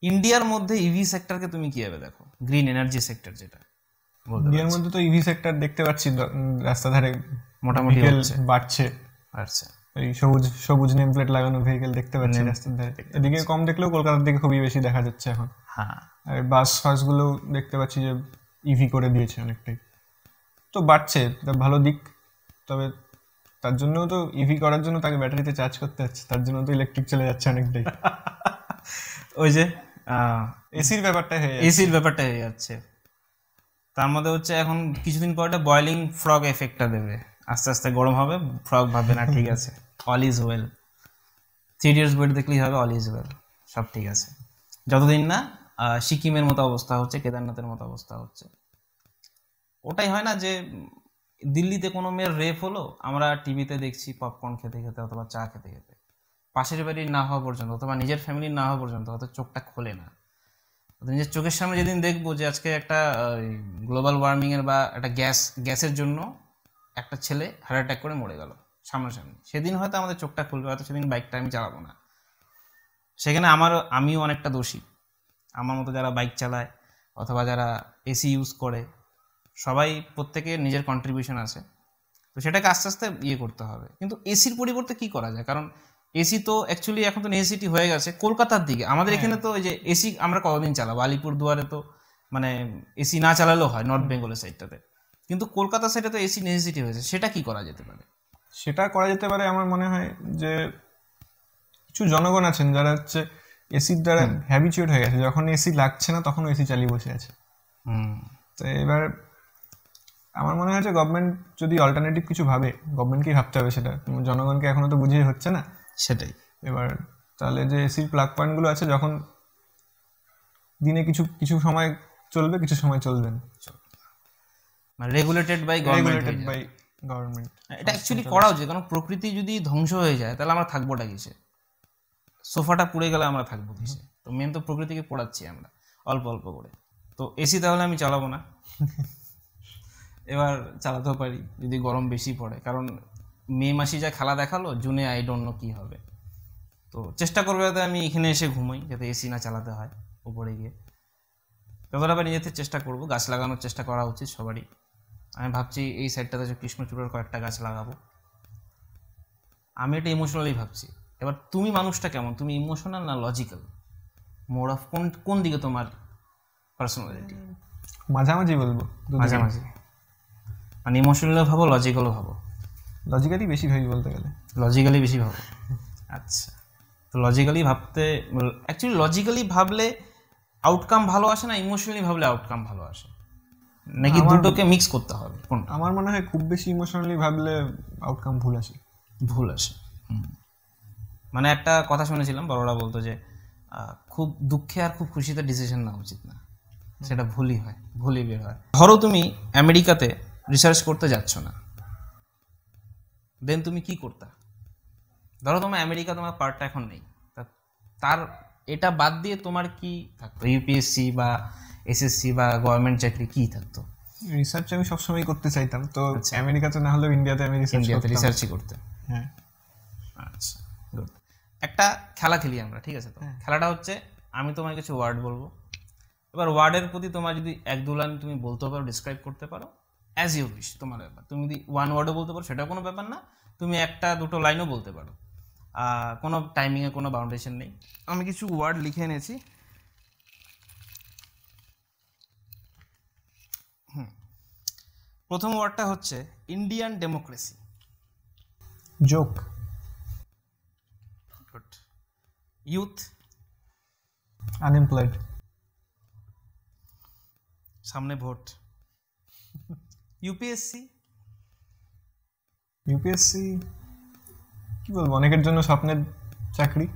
[SPEAKER 1] ইন্ডিয়ার মধ্যে ইভি সেক্টরকে তুমি কিভাবে দেখো? গ্রিন এনার্জি সেক্টর যেটা
[SPEAKER 2] ইন্ডিয়ার মধ্যে তো ইভি সেক্টর দেখতে পাচ্ছি, রাস্তা ধারে
[SPEAKER 1] মোটামুটি
[SPEAKER 2] বাড়ছে।
[SPEAKER 1] আচ্ছা,
[SPEAKER 2] এই সবুজ নেম প্লেট লাগানো ভেহিকেল দেখতে পাচ্ছি রাস্তার ধারে। এদিকে কম দেখলেও কলকাতার দিকে খুবই বেশি দেখা যাচ্ছে এখন।
[SPEAKER 1] হ্যাঁ,
[SPEAKER 2] আর বাস গুলো দেখতে পাচ্ছি যে ইভি করে দিয়েছে অনেকটাই, তো বাড়ছে, এটা ভালো দিক। তবে তার জন্য তো ইভি করার জন্য তাকে ব্যাটারিতে চার্জ করতে হচ্ছে, তার জন্য তো ইলেকট্রিক চলে যাচ্ছে অনেকটাই।
[SPEAKER 1] ওই যে
[SPEAKER 2] এসির ব্যাপারটা
[SPEAKER 1] হয়ে যাচ্ছে। তার মধ্যে হচ্ছে এখন কিছুদিন পর একটা বয়লিং ফ্রগ এফেক্টটা দেবে, আস্তে আস্তে গরম হবে, ফ্রগ ভাববে না ঠিক আছে, অল ইজ ওয়েল। 3 Idiots বই দেখলেই হবে, অল ইজ ওয়েল, সব ঠিক আছে, যতদিন না সিকিমের মতো অবস্থা হচ্ছে, কেদারনাথের মতো অবস্থা হচ্ছে। ওটাই হয় না যে দিল্লিতে কোনো মেয়ের রেপ হলো, আমরা টিভিতে দেখছি পপকর্ন খেতে খেতে অথবা চা খেতে খেতে, পাশের বাড়ির না হওয়া পর্যন্ত অথবা নিজের ফ্যামিলির না হওয়া পর্যন্ত হয়তো চোখটা খোলে না। নিজের চোখের সামনে যেদিন দেখবো যে আজকে একটা গ্লোবাল ওয়ার্মিংয়ের বা একটা গ্যাসের জন্য একটা ছেলে হার্ট অ্যাটাক করে মরে গেল সামনাসামনি, সেদিন হয়তো আমাদের চোখটা খুলবে, হয়তো সেদিন বাইকটা আমি চালাবো না। সেখানে আমিও অনেকটা দোষী। আমার মতো যারা বাইক চালায় অথবা যারা এসি ইউজ করে, সবাই প্রত্যেকের নিজের কন্ট্রিবিউশন আছে। তো সেটাকে আস্তে আস্তে করতে হবে। কিন্তু এসির পরিবর্তে কি করা যায়? কারণ এসি তো অ্যাকচুয়ালি এখন তো নেসেসিটি হয়ে গেছে কলকাতার দিকে। আমাদের এখানে তো ওই যে এসি আমরা কতদিন চালাবো? আলিপুরদুয়ারে তো মানে এসি না চালালেও হয়, নর্থ বেঙ্গলের সাইডটাতে। কিন্তু কলকাতা সাইডে তো এসি নেসেসিটি হয়েছে, সেটা কি করা যেতে পারে?
[SPEAKER 2] সেটা করা যেতে পারে আমার মনে হয় যে কিছু জনগণ আছেন যারা হচ্ছে এসির দ্বারা হ্যাবিচুয়েট হয়ে গেছে, যখন এসি লাগছে না তখন এসি চালিয়ে বসে আছে। তো এবার আমার মনে হয় যে গভর্নমেন্ট যদি অল্টারনেটিভ কিছু ভাবে, গভর্নমেন্টকেই ভাবতে হবে সেটা, জনগণকে এখনো তো বুঝিয়ে হচ্ছে না।
[SPEAKER 1] সেটাই।
[SPEAKER 2] এবার তাহলে যে এসির প্লাগ পয়েন্টগুলো আছে, যখন দিনে কিছু কিছু সময় চলবে, কিছু সময় চলবে না,
[SPEAKER 1] মানে রেগুলেটেড বাই
[SPEAKER 2] গভর্নমেন্ট।
[SPEAKER 1] এটা অ্যাকচুয়ালি করা উচিত, কারণ প্রকৃতি যদি ধ্বংস হয়ে যায় তাহলে আমরা থাকবোটা কিসে? সোফাটা পুড়ে গেলে আমরা থাকবো কিসে? তো মেন তো প্রকৃতিকে পোড়াচ্ছি আমরা অল্প অল্প করে। তো এসি তাহলে আমি চালাবো না। এবার চালাতেও পারি যদি গরম বেশি পড়ে, কারণ মে মাসে যা খেলা দেখালো, জুনে আই ডোন্ট নো কী হবে। তো চেষ্টা করবে যাতে আমি এখানে এসে ঘুমাই, যাতে এসি না চালাতে হয় উপরে গিয়ে। যতটা পারি নিজেদের চেষ্টা করব, গাছ লাগানোর চেষ্টা করা উচিত সবারই। আমি ভাবছি এই সাইডটাতে যে কৃষ্ণচূড়ার কয়েকটা গাছ লাগাবো। আমি এটা ইমোশনালি ভাবছি। এবার তুমি মানুষটা কেমন? তুমি ইমোশনাল না লজিক্যাল? মোড অফ কোন দিকে তোমার পার্সোনালিটি?
[SPEAKER 2] মাঝামাঝি বলবো,
[SPEAKER 1] মাঝামাঝি। মানে ইমোশনালও ভাবো, লজিক্যালও ভাবো?
[SPEAKER 2] লজিক্যালি বেশি ভাবি বলতে গেলে।
[SPEAKER 1] লজিক্যালি বেশি ভাবো, আচ্ছা। তো লজিক্যালি ভাবতে, অ্যাকচুয়ালি লজিক্যালি ভাবলে আউটকাম ভালো আসে না ইমোশনালি ভাবলে আউটকাম ভালো আসে, নাকি দুটোকে মিক্স করতে হবে? কোনটা?
[SPEAKER 2] আমার মনে হয় খুব বেশি ইমোশনালি ভাবলে আউটকাম ভুল আসে।
[SPEAKER 1] মানে একটা কথা শুনেছিলাম, বড়রা বলতো যে খুব দুঃখে আর খুব খুশিতে ডিসিশন নেওয়া উচিত না, সেটা ভুলই বের হয়। ধরো তুমি আমেরিকাতে রিসার্চ করতে যাচ্ছ না, দেন তুমি কি করতা? ধরো তোমার আমেরিকা, তোমার পার্টটা এখন নেই, তার এটা বাদ দিয়ে তোমার কি থাকতো? ইউপিএসসি বা এসএসসি বা গভর্নমেন্ট চাকরি কি থাকতো?
[SPEAKER 2] রিসার্চ আমি সবসময় করতে চাইতাম, তো আমেরিকাতে না হলেও ইন্ডিয়াতে আমি
[SPEAKER 1] রিসার্চই করতে।
[SPEAKER 2] হ্যাঁ,
[SPEAKER 1] আচ্ছা, গুড। একটা খেলা খেলি আমরা, ঠিক আছে? তো খেলাটা হচ্ছে আমি তোমার কিছু ওয়ার্ড বলবো, এবার ওয়ার্ডের প্রতি তোমার যদি 1-2 লাইন তুমি বলতে পারো, ডিসক্রাইব করতে পারো, অ্যাজ ইউ উইশ, তোমার ব্যাপার। তুমি যদি 1 ওয়ার্ডও বলতে পারো সেটা কোনো ব্যাপার না, তুমি 1-2 লাইনও বলতে পারো, কোনো টাইমিংয়ে কোনো বাউন্ডেশন নেই। আমি কিছু ওয়ার্ড লিখে এনেছি। প্রথম ওয়ার্ডটা হচ্ছে Indian democracy.
[SPEAKER 2] Joke.
[SPEAKER 1] Good. Youth.
[SPEAKER 2] Unemployed.
[SPEAKER 1] সামনে ভোট। ইউপিএসসি।
[SPEAKER 2] কি বলবো, অনেকের জন্য স্বপ্নের চাকরি,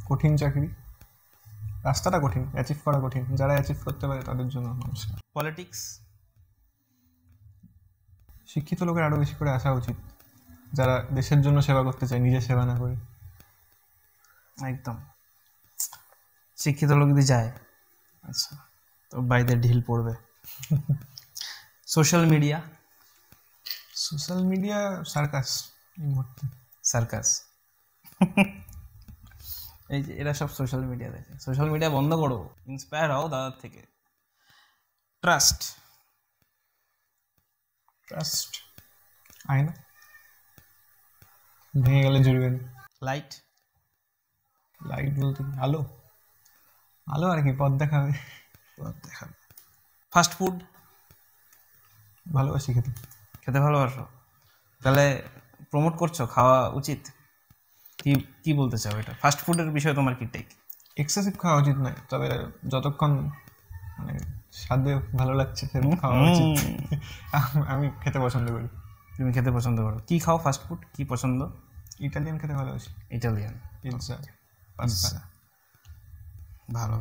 [SPEAKER 2] কঠিন চাকরি, রাস্তাটা কঠিন, অ্যাচিভ করা কঠিন, যারা অ্যাচিভ করতে পারে তাদের জন্য নমস্কার।
[SPEAKER 1] পলিটিক্স।
[SPEAKER 2] শিক্ষিত লোকের আরো বেশি করে আসা উচিত, যারা দেশের জন্য সেবা করতে চায়, নিজের সেবা না করে।
[SPEAKER 1] একদম, শিক্ষিত লোক যদি যায়, আচ্ছা, তো বাইরে ঢিল পড়বে। Social media.
[SPEAKER 2] সার্কাস। এই মুহূর্তে
[SPEAKER 1] সার্কাস। এই যে এরা সব সোশ্যাল মিডিয়া দেখে। সোশ্যাল মিডিয়া বন্ধ করো, ইন্সপায়ার হও দাদার থেকে। ট্রাস্ট।
[SPEAKER 2] আয়না, ভেঙে গেলে জুড়বেন।
[SPEAKER 1] লাইট
[SPEAKER 2] বলতে আলো আর কি, পথ দেখাবে।
[SPEAKER 1] Fast food.
[SPEAKER 2] ভালোবাসি খেতে
[SPEAKER 1] ভালোবাসো, তাহলে প্রমোট করছো, খাওয়া উচিত, কি বলতে চাও এটা? ফাস্ট ফুডের বিষয়ে তোমার কি টেক?
[SPEAKER 2] এক্সেসিভ খাওয়া উচিত নয়, তবে যতক্ষণ মানে স্বাদে ভালো লাগছে সেরকম খাওয়া উচিত। আমি খেতে পছন্দ করি।
[SPEAKER 1] তুমি খেতে পছন্দ করো? কি খাও ফাস্ট ফুড, কি পছন্দ?
[SPEAKER 2] ইটালিয়ান খেতে ভালোবাসি।
[SPEAKER 1] Italian,
[SPEAKER 2] pizza, pasta.
[SPEAKER 1] ভালো।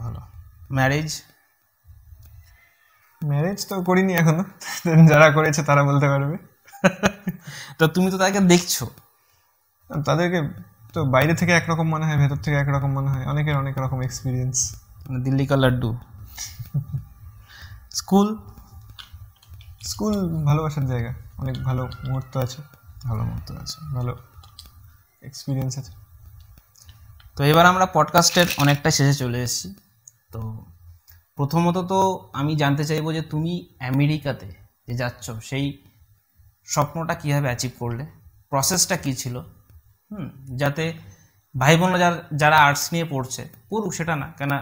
[SPEAKER 2] ম্যারেজ তো করিনি এখনো, যারা করেছে তারা বলতে পারবে।
[SPEAKER 1] তো তুমি তো তাকে দেখছো,
[SPEAKER 2] তাদেরকে তো বাইরে থেকে একরকম মনে হয়, ভেতর থেকে একরকম মনে হয়, অনেকের অনেক রকম এক্সপিরিয়েন্স।
[SPEAKER 1] মানে দিল্লি কা লাড্ডু।
[SPEAKER 2] স্কুল ভালোবাসার জায়গা, অনেক ভালো মুহূর্ত আছে, ভালো এক্সপিরিয়েন্স আছে।
[SPEAKER 1] তো এবার আমরা পডকাস্টের অনেকটা শেষে চলে এসেছি। তো প্রথমত তো আমি জানতে চাইবো যে তুমি আমেরিকাতে যে যাচ্ছ সেই স্বপ্নটা কীভাবে অ্যাচিভ করলে, প্রসেসটা কী ছিল, যাতে ভাই বোনরা যারা আর্টস নিয়ে পড়ছে পড়ুক, সেটা না কেন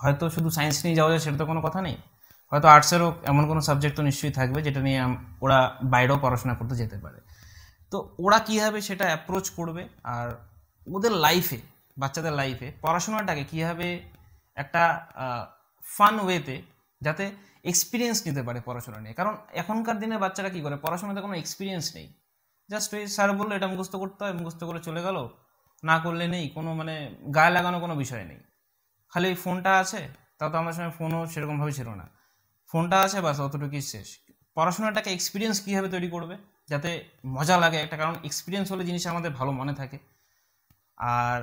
[SPEAKER 1] হয়তো শুধু সায়েন্স নিয়ে যাওয়া যায় সেটা তো কোনো কথা নেই, হয়তো আর্টসেরও এমন কোনো সাবজেক্ট তো নিশ্চয়ই থাকবে যেটা নিয়ে ওরা বাইরেও পড়াশোনা করতে যেতে পারে। তো ওরা কীভাবে সেটা অ্যাপ্রোচ করবে, আর ওদের লাইফে, বাচ্চাদের লাইফে পড়াশোনাটাকে কীভাবে একটা ফান ওয়েতে যাতে এক্সপিরিয়েন্স নিতে পারে পড়াশোনা নিয়ে। কারণ এখনকার দিনে বাচ্চারা কী করে, পড়াশোনাতে কোনো এক্সপিরিয়েন্স নেই, জাস্ট ওই স্যার বললো এটা মুখস্থ করতে হয়, মুখস্থ করে চলে গেল, না করলে নেই, কোনো মানে গায়ে লাগানো কোনো বিষয় নেই। খালি ফোনটা আছে, তাও তো আমাদের সময় ফোনও সেরকমভাবে ছিল না, ফোনটা আছে বাস, অতটুকুই শেষ। পড়াশোনাটাকে এক্সপিরিয়েন্স কীভাবে তৈরি করবে যাতে মজা লাগে একটা, কারণ এক্সপিরিয়েন্স হলে জিনিস আমাদের ভালো মনে থাকে। আর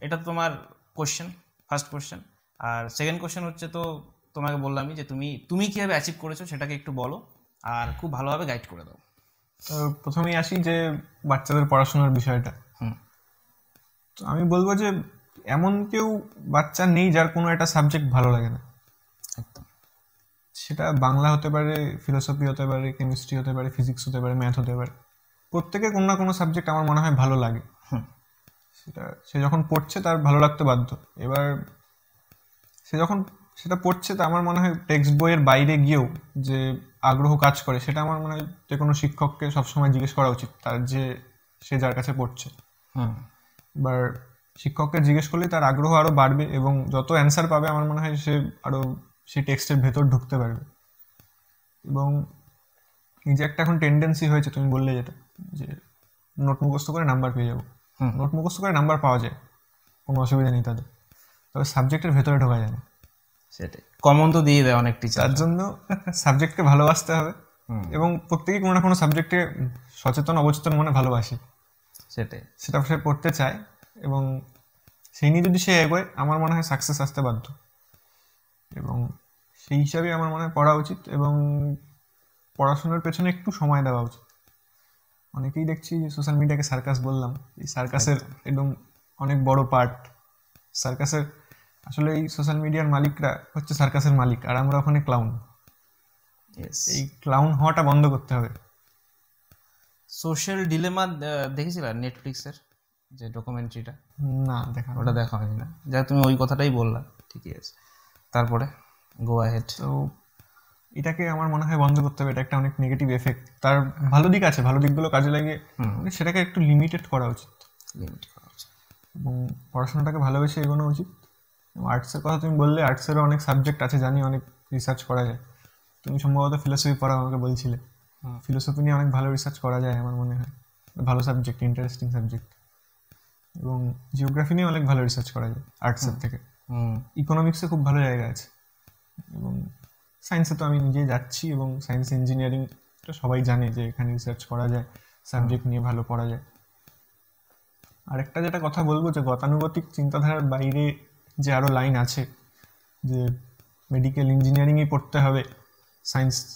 [SPEAKER 1] এটা তোমার কোশ্চেন, ফার্স্ট কোশ্চেন। আর সেকেন্ড কোশ্চেন হচ্ছে, তো তোমাকে বললামই যে তুমি কীভাবে অ্যাচিভ করেছো সেটাকে একটু বলো আর খুব ভালোভাবে গাইড করে দাও।
[SPEAKER 2] তো প্রথমেই আসি যে বাচ্চাদের পড়াশোনার বিষয়টা। তো আমি বলবো যে এমন কেউ বাচ্চা নেই যার কোনো একটা সাবজেক্ট ভালো লাগে না।
[SPEAKER 1] একদম,
[SPEAKER 2] সেটা বাংলা হতে পারে, ফিলোসফি হতে পারে, কেমিস্ট্রি হতে পারে, ফিজিক্স হতে পারে, ম্যাথ হতে পারে, প্রত্যেকের কোনো না কোনো সাবজেক্ট আমার মনে হয় ভালো লাগে। সেটা সে যখন পড়ছে তার ভালো লাগতে বাধ্য। এবার সে যখন সেটা পড়ছে, তা আমার মনে হয় টেক্সট বইয়ের বাইরে গিয়েও যে আগ্রহ কাজ করে, সেটা আমার মনে হয় যে কোনো শিক্ষককে সবসময় জিজ্ঞেস করা উচিত তার, যে সে যার কাছে পড়ছে। এবার শিক্ষককে জিজ্ঞেস করলে তার আগ্রহ আরও বাড়বে এবং যত অ্যান্সার পাবে আমার মনে হয় সে আরও সেই টেক্সটের ভেতর ঢুকতে পারবে। এবং এই যে একটা এখন টেন্ডেন্সি হয়েছে, তুমি বললে যেটা, যে নোট মুখস্থ করে নাম্বার পেয়ে যাবো। নোট মুখস্থ করে নাম্বার পাওয়া যায়, কোনো অসুবিধা নেই তাদের, তবে সাবজেক্টের ভেতরে ঢোকা যায় না।
[SPEAKER 1] সেটাই, কমন তো দিয়ে দেয় অনেক টিচার।
[SPEAKER 2] তার জন্য সাবজেক্টকে ভালোবাসতে হবে এবং প্রত্যেকেই কোনো না কোনো সাবজেক্টে সচেতন অবচেতন মনে ভালোবাসে, সেটা সে পড়তে চায় এবং সেই নিয়ে যদি সে এগোয় আমার মনে হয় সাকসেস আসতে বাধ্য। এবং সেই হিসাবে আমার মনে হয় পড়া উচিত এবং পড়াশোনার পেছনে একটু সময় দেওয়া উচিত। অনেকেই দেখছি যে সোশ্যাল মিডিয়াকে সার্কাস বললাম, এই সার্কাসের একদম অনেক বড় পার্ট। সার্কাসের আসলে এই সোশ্যাল মিডিয়ার মালিকরা হচ্ছে সার্কাসের মালিক, আর আমরা ওখানে ক্লাউন। এই ক্লাউন হওয়াটা বন্ধ করতে হবে।
[SPEAKER 1] সোশ্যাল ডিলেমা দেখেছিলা নেটফ্লিক্সের যে ডকুমেন্টারিটা?
[SPEAKER 2] না, দেখা
[SPEAKER 1] ওটা দেখা হয়নি না, যা তুমি ওই কথাটাই বললা, ঠিকই আছে। তারপরে গো অ্যাহেড।
[SPEAKER 2] তো এটাকে আমার মনে হয় বন্ধ করতে হবে, এটা একটা অনেক নেগেটিভ এফেক্ট। তার ভালো দিক আছে, ভালো দিকগুলো কাজে লাগিয়ে সেটাকে একটু লিমিটেড করা উচিত এবং পড়াশোনাটাকে ভালোবেসে এগোনো উচিত। আর্টসের কথা তুমি বললে, আর্টসেরও অনেক সাবজেক্ট আছে জানি, অনেক রিসার্চ করা যায়। তুমি সম্ভবত ফিলোসফি পড়া আমাকে বলছিলে, ফিলোসফি নিয়ে অনেক ভালো রিসার্চ করা যায় আমার মনে হয়, ভালো সাবজেক্ট, ইন্টারেস্টিং সাবজেক্ট। এবং জিওগ্রাফি নিয়ে অনেক ভালো রিসার্চ করা যায় আর্টসের থেকে। ইকোনমিক্সে খুব ভালো জায়গা আছে এবং সায়েন্সে তো আমি নিজে যাচ্ছি এবং সায়েন্স ইঞ্জিনিয়ারিং তো সবাই জানে যে এখানে রিসার্চ করা যায়, সাবজেক্ট নিয়ে ভালো পড়া যায়। আরেকটা যেটা কথা বলবো, যে গতানুগতিক চিন্তাধারার বাইরে যে আরও লাইন আছে, যে মেডিকেল ইঞ্জিনিয়ারিংই পড়তে হবে,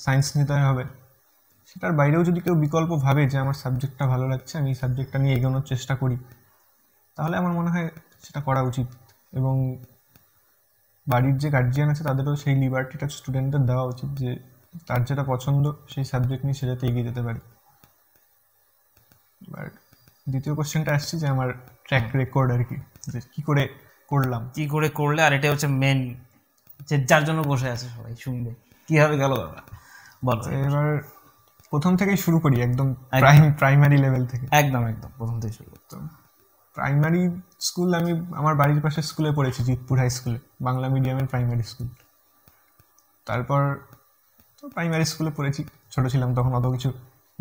[SPEAKER 2] সায়েন্স নিতে হবে, সেটার বাইরেও যদি কেউ বিকল্প ভাবে যে আমার সাবজেক্টটা ভালো লাগছে, আমি এই সাবজেক্টটা নিয়ে এগোনোর চেষ্টা করি, তাহলে আমার মনে হয় সেটা করা উচিত। এবং বাড়ির যে গার্জিয়ান আছে তাদেরও সেই লিবার্টিটা স্টুডেন্টদের দেওয়া উচিত, যে তার যেটা পছন্দ সেই সাবজেক্ট নিয়ে সে যাতে এগিয়ে যেতে পারে। এবার দ্বিতীয় কোশ্চেনটা আসছে যে আমার ট্র্যাক রেকর্ড আর কি, যে কী করে করলে,
[SPEAKER 1] আর এটা হচ্ছে মেন, যে যার জন্য বসে আছে সবাই শুনবে, কীভাবে গেল দাদা বলো।
[SPEAKER 2] এবার প্রথম থেকেই শুরু করি, একদম প্রাইমারি লেভেল থেকে।
[SPEAKER 1] একদম প্রথম থেকে শুরু করতাম।
[SPEAKER 2] প্রাইমারি স্কুল আমি আমার বাড়ির পাশে স্কুলে পড়েছি, জিতপুর হাই স্কুলে, বাংলা মিডিয়ামের প্রাইমারি স্কুল। তারপর তো প্রাইমারি স্কুলে পড়েছি, ছোট ছিলাম তখন, অত কিছু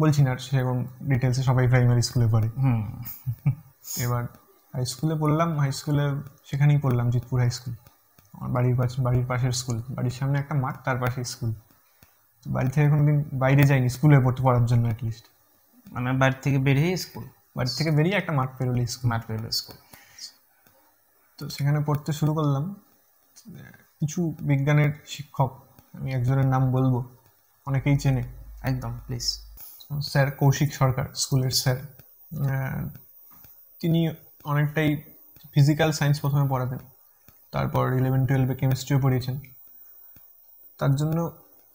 [SPEAKER 2] বলছি না সেরকম ডিটেলসে, সবাই প্রাইমারি স্কুলে পড়ে। এবার হাই স্কুলে পড়লাম, হাই স্কুলে সেখানেই পড়লাম, জিতপুর হাই স্কুল, আমার বাড়ির পাশের স্কুল, বাড়ির সামনে একটা মাঠ, তার পাশে স্কুল। বাড়ি থেকে কোনোদিন বাইরে যাইনি স্কুলে পড়ার জন্য, অ্যাটলিস্ট
[SPEAKER 1] মানে বাড়ি থেকে বেরিয়ে স্কুল,
[SPEAKER 2] বাড়ি থেকে বেরিয়ে একটা মাঠ পেরোলে স্কুল। তো সেখানে পড়তে শুরু করলাম। কিছু বিজ্ঞানের শিক্ষক, আমি একজনের নাম বলবো, অনেকেই চেনে,
[SPEAKER 1] একদম প্লিজ,
[SPEAKER 2] স্যার কৌশিক সরকার, স্কুলের স্যার। তিনি অনেকটাই ফিজিক্যাল সায়েন্স প্রথমে পড়াতেন, তারপর 11-12 কেমিস্ট্রিও পড়িয়েছেন। তার জন্য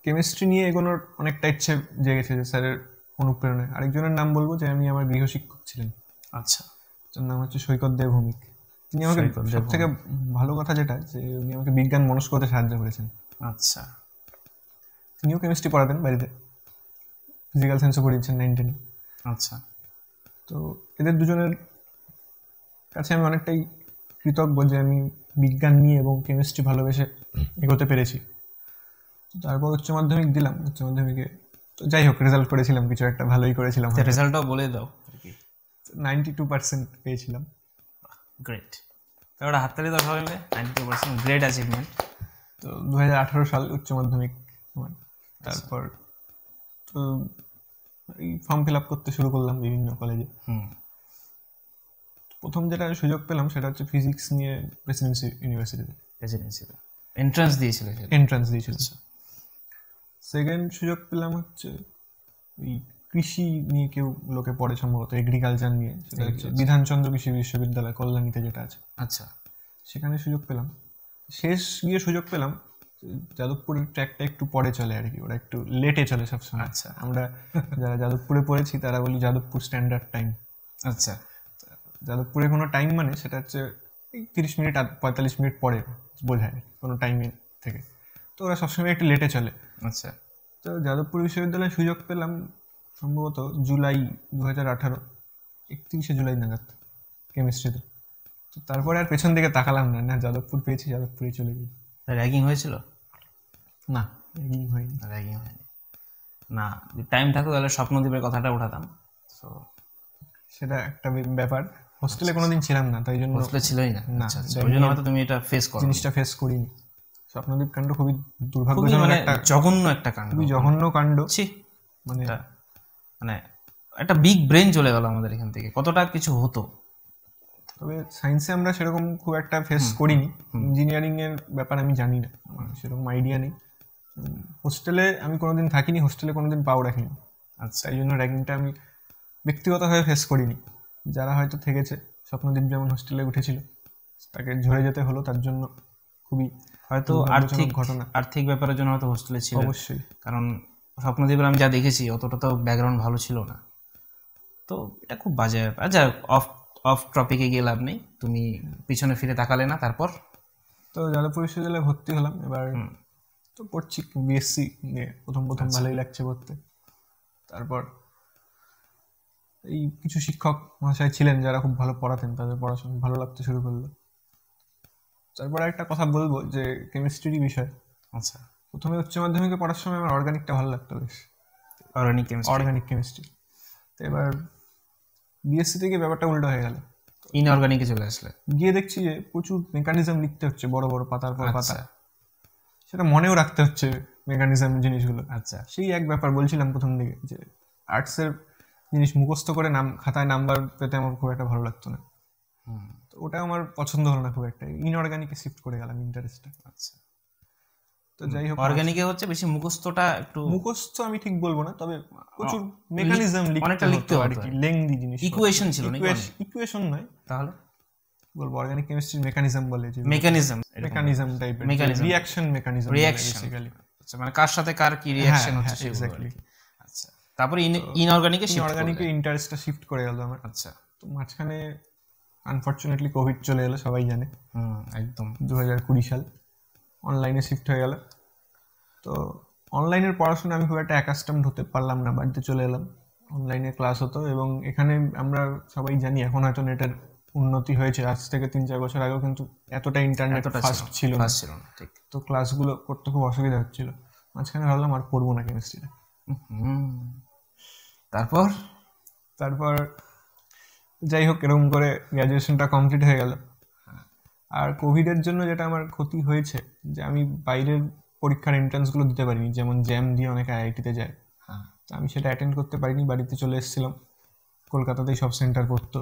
[SPEAKER 2] কেমিস্ট্রি নিয়ে এগোনোর অনেকটা ইচ্ছে জেগেছে যে স্যারের অনুপ্রেরণায়। আরেকজনের নাম বলবো, যে আমি আমার গৃহশিক্ষক ছিলেন,
[SPEAKER 1] আচ্ছা,
[SPEAKER 2] তার নাম হচ্ছে সৈকত দেব ভৌমিক। তিনি আমাকে সব থেকে ভালো কথা যেটা, যে উনি আমাকে বিজ্ঞান মনস্ক হতে সাহায্য করেছেন।
[SPEAKER 1] আচ্ছা,
[SPEAKER 2] তিনিও কেমিস্ট্রি পড়াতেন বাড়িতে, ফিজিক্যাল সায়েন্সও পড়িয়েছেন 9-10।
[SPEAKER 1] আচ্ছা।
[SPEAKER 2] তো এদের দুজনের কাছে আমি অনেকটাই কৃতজ্ঞ যে আমি বিজ্ঞান নিয়ে এবং কেমিস্ট্রি ভালোবেসে এগোতে পেরেছি। তারপর উচ্চ মাধ্যমিক দিলাম। উচ্চ মাধ্যমিকে তো যাই হোক, রেজাল্ট করেছিলাম কিছু একটা, ভালোই করেছিলাম।
[SPEAKER 1] রেজাল্টটাও বলে দাও।
[SPEAKER 2] 92% পেয়েছিলাম।
[SPEAKER 1] গ্রেট। ওটা হাততালি দাও সবাই মিলে। 92%, গ্রেট অ্যাচিভমেন্ট।
[SPEAKER 2] তো 2018 সাল উচ্চ মাধ্যমিক আমার। তারপর তো এই ফর্ম ফিল আপ করতে শুরু করলাম বিভিন্ন কলেজে। প্রথম যেটা সুযোগ পেলাম সেটা হচ্ছে ফিজিক্স নিয়ে প্রেসিডেন্সি ইউনিভার্সিটিতে।
[SPEAKER 1] প্রেসিডেন্সিতে এন্ট্রান্স দিয়েছিল?
[SPEAKER 2] এন্ট্রান্স দিয়েছিল। সেকেন্ড সুযোগ পেলাম হচ্ছে ওই কৃষি নিয়ে, কেউ লোকে পড়ে সম্ভবত, এগ্রিকালচার নিয়ে, সেটা হচ্ছে বিধানচন্দ্র কৃষি বিশ্ববিদ্যালয় কল্যাণীতে যেটা আছে।
[SPEAKER 1] আচ্ছা,
[SPEAKER 2] সেখানে সুযোগ পেলাম। শেষ গিয়ে সুযোগ পেলাম যাদবপুরের ট্র্যাকটা একটু পরে চলে আর কি, ওরা একটু লেটে চলে সবসময়।
[SPEAKER 1] আচ্ছা।
[SPEAKER 2] আমরা যারা যাদবপুরে পড়েছি তারা বলি যাদবপুর স্ট্যান্ডার্ড টাইম।
[SPEAKER 1] আচ্ছা।
[SPEAKER 2] যাদবপুরে কোনো টাইম মানে সেটা হচ্ছে 30 মিনিট 45 মিনিট পরে বোঝায় কোনো টাইমের থেকে। তো ওরা সবসময় একটু লেটে চলে।
[SPEAKER 1] আচ্ছা।
[SPEAKER 2] তো যাদবপুর বিশ্ববিদ্যালয়ে সুযোগ পেলাম সম্ভবত জুলাই 2018, 31শে জুলাই নাগাদ, কেমিস্ট্রিতে। তো তারপরে আর পেছন দিকে তাকালাম না, যাদবপুর পেয়েছি, যাদবপুরে চলে গেছি।
[SPEAKER 1] র্যাগিং হয়েছিল?
[SPEAKER 2] না, র্যাগিং হয়নি।
[SPEAKER 1] র্যাগিং হয়নি না। টাইম থাকতো তাহলে স্বপ্নদ্বীপের কথাটা উঠাতাম। সো
[SPEAKER 2] সেটা একটা ব্যাপার। হোস্টেলে কোনোদিন ছিলাম না, তাই জন্য
[SPEAKER 1] হোস্টেলে ছিলই না।
[SPEAKER 2] না,
[SPEAKER 1] ওই জন্য হয়তো তুমি এটা ফেস করো,
[SPEAKER 2] জিনিসটা ফেস করিনি। স্বপ্নদ্বীপ কাণ্ড খুবই
[SPEAKER 1] খুবই
[SPEAKER 2] দুর্ভাগ্যজনক,
[SPEAKER 1] মানে
[SPEAKER 2] একটা
[SPEAKER 1] জঘন্য একটা কাণ্ড,
[SPEAKER 2] খুবই জঘন্য কাণ্ড।
[SPEAKER 1] মানে মানে একটা বিগ ব্রেন চলে গেল আমাদের এখান থেকে। কতটা কিছু হতো।
[SPEAKER 2] তবে সায়েন্সে আমরা সেরকম খুব একটা ফেস করিনি। ইঞ্জিনিয়ারিং এর ব্যাপার আমি জানি না, আমার সেরকম আইডিয়া নেই। হোস্টেলে আমি কোনোদিন থাকিনি, হোস্টেলে কোনোদিন পাও রাখিনি।
[SPEAKER 1] আচ্ছা,
[SPEAKER 2] তাই জন্য র্যাগিংটা আমি ব্যক্তিগতভাবে ফেস করিনি। যারা হয়তো থেকেছে, স্বপ্নদ্বীপ যেমন হোস্টেলে উঠেছিল, তাকে ঝরে যেতে হলো, তার জন্য খুবই
[SPEAKER 1] হয়তো আর্থিক ব্যাপারের জন্য হয়তো হোস্টেলে ছিল।
[SPEAKER 2] অবশ্যই,
[SPEAKER 1] কারণ স্বপ্নদ্বীপের আমি যা দেখেছি অতটা তো ব্যাকগ্রাউন্ড ভালো ছিল না। তো এটা খুব বাজে ব্যাপার। আচ্ছা, অফ টপিকে গিয়ে লাভ নেই। তুমি পিছনে ফিরে তাকালে না। তারপর
[SPEAKER 2] তো যাদবপুর বিশ্ববিদ্যালয়ে ভর্তি হলাম। এবার তো পড়ছি বিএসসি নিয়ে। প্রথম ভালোই লাগছে পড়তে। তারপর এই কিছু শিক্ষক মহাশয় ছিলেন যারা খুব ভালো পড়াতেন, তাদের পড়াশোনা ভালো লাগতে শুরু করলো। তারপরে একটা কথা বলবো যে কেমিস্ট্রির বিষয়।
[SPEAKER 1] আচ্ছা,
[SPEAKER 2] প্রথমে উচ্চ মাধ্যমিকে পড়ার সময় আমার অর্গানিকটা ভালো লাগতো বেশ,
[SPEAKER 1] অর্গানিক
[SPEAKER 2] কেমিস্ট্রি। তো এবার বিএসসি থেকে ব্যাপারটা উল্টো হয়ে গেল।
[SPEAKER 1] ইনঅর্গানিকে চলে আসলে
[SPEAKER 2] গিয়ে দেখছি যে প্রচুর মেকানিজম লিখতে হচ্ছে, বড় বড় পাতার পর পাতা। সেটা মনেও রাখতে হচ্ছে মেকানিজম জিনিসগুলো।
[SPEAKER 1] আচ্ছা,
[SPEAKER 2] সেই এক ব্যাপার বলছিলাম প্রথম দিকে, যে আর্টসের জিনিস মুখস্থ করে খাতায় নাম্বার পেতে আমার খুব একটা ভালো লাগতো না। তো ওটা আমার পছন্দ হলো না খুব একটা। ইনঅর্গানিকে শিফট করে গেলাম ইন্টারেস্টটা।
[SPEAKER 1] আচ্ছা।
[SPEAKER 2] তো যাই হোক,
[SPEAKER 1] অর্গানিকে হচ্ছে বেশি মুখস্থটা একটু,
[SPEAKER 2] মুখস্থ আমি ঠিক বলবো না, তবে প্রচুর মেকানিজম
[SPEAKER 1] অনেকটা লিখতে
[SPEAKER 2] আর কি, লেংদি জিনিস।
[SPEAKER 1] ইকুয়েশন ছিল না?
[SPEAKER 2] ইকুয়েশন নয়,
[SPEAKER 1] তাহলে
[SPEAKER 2] বলবো অর্গানিক কেমিস্ট্রি মেকানিজম বলে, যে
[SPEAKER 1] মেকানিজম
[SPEAKER 2] টাইপের, রিঅ্যাকশন মেকানিজম বেসিক্যালি।
[SPEAKER 1] আচ্ছা, মানে কার সাথে কার কি রিঅ্যাকশন হচ্ছে
[SPEAKER 2] এক্স্যাক্টলি।
[SPEAKER 1] আচ্ছা, তারপরে ইনঅর্গানিকে
[SPEAKER 2] ইন্টারেস্টটা শিফট করে গেল আমার।
[SPEAKER 1] আচ্ছা।
[SPEAKER 2] তো মাঝখানে আনফরচুনেটলি কোভিড চলে এলো, সবাই জানে।
[SPEAKER 3] একদম
[SPEAKER 2] 2020 সাল অনলাইনে শিফট হয়ে গেল। তো অনলাইনের পড়াশোনা আমি খুব একটা অ্যাকাস্টমড হতে পারলাম না, বাড়িতে চলে এলাম। অনলাইনে ক্লাস হতো, এবং এখানে আমরা সবাই জানি এখন হয়তো নেটের উন্নতি হয়েছে, আজ থেকে 3-4 বছর আগেও কিন্তু এতটা ইন্টারনেট ফাস্ট ছিল না।
[SPEAKER 1] ঠিক।
[SPEAKER 2] তো ক্লাসগুলো করতে খুব অসুবিধা হচ্ছিল। মাঝখানে ভাবলাম আর পড়বো না কেমিস্ট্রিটা। তারপর যাই হোক, এরকম করে গ্র্যাজুয়েশনটা কমপ্লিট হয়ে গেল। আর কোভিডের জন্য যেটা আমার ক্ষতি হয়েছে, যে আমি বাইরের পরীক্ষার এন্ট্রান্সগুলো দিতে পারিনি, যেমন জ্যাম দিয়ে অনেকে আইআইটিতে যায়। আমি সেটা অ্যাটেন্ড করতে পারিনি, বাড়িতে চলে এসেছিলাম। কলকাতাতেই সব সেন্টার পড়তো,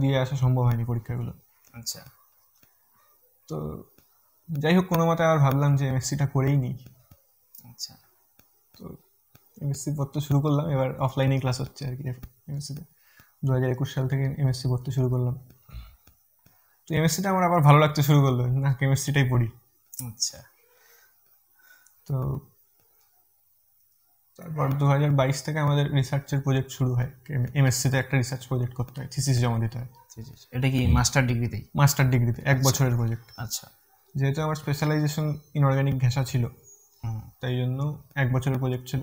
[SPEAKER 2] দিয়ে আসা সম্ভব হয়নি পরীক্ষাগুলো।
[SPEAKER 1] আচ্ছা।
[SPEAKER 2] তো যাই হোক, কোনো মতে আবার ভাবলাম যে এমএসসিটা করেই নিই।
[SPEAKER 1] আচ্ছা।
[SPEAKER 2] তো এমএসসি পড়তে শুরু করলাম। এবার অফলাইনেই ক্লাস হচ্ছে আর কি এমএসসিতে। 2021 সাল থেকে এমএসসি পড়তে শুরু করলাম। তো এমএসসিটা আমার আবার ভালো লাগতে শুরু করলো, না কেমিস্ট্রিটাই পড়ি।
[SPEAKER 1] আচ্ছা।
[SPEAKER 2] তো তারপর 2022 থেকে আমাদের রিসার্চের প্রজেক্ট শুরু হয়। এমএসসিতে একটা রিসার্চ প্রজেক্ট করতে হয়, থিসিস জমা দিতে হয়।
[SPEAKER 1] এটা কি মাস্টার ডিগ্রিতেই?
[SPEAKER 2] মাস্টার ডিগ্রিতে 1 বছরের প্রজেক্ট।
[SPEAKER 1] আচ্ছা।
[SPEAKER 2] যেহেতু আমার স্পেশালাইজেশন ইনঅর্গানিক ঘেঁষা ছিল, তাই জন্য 1 বছরের প্রজেক্ট ছিল।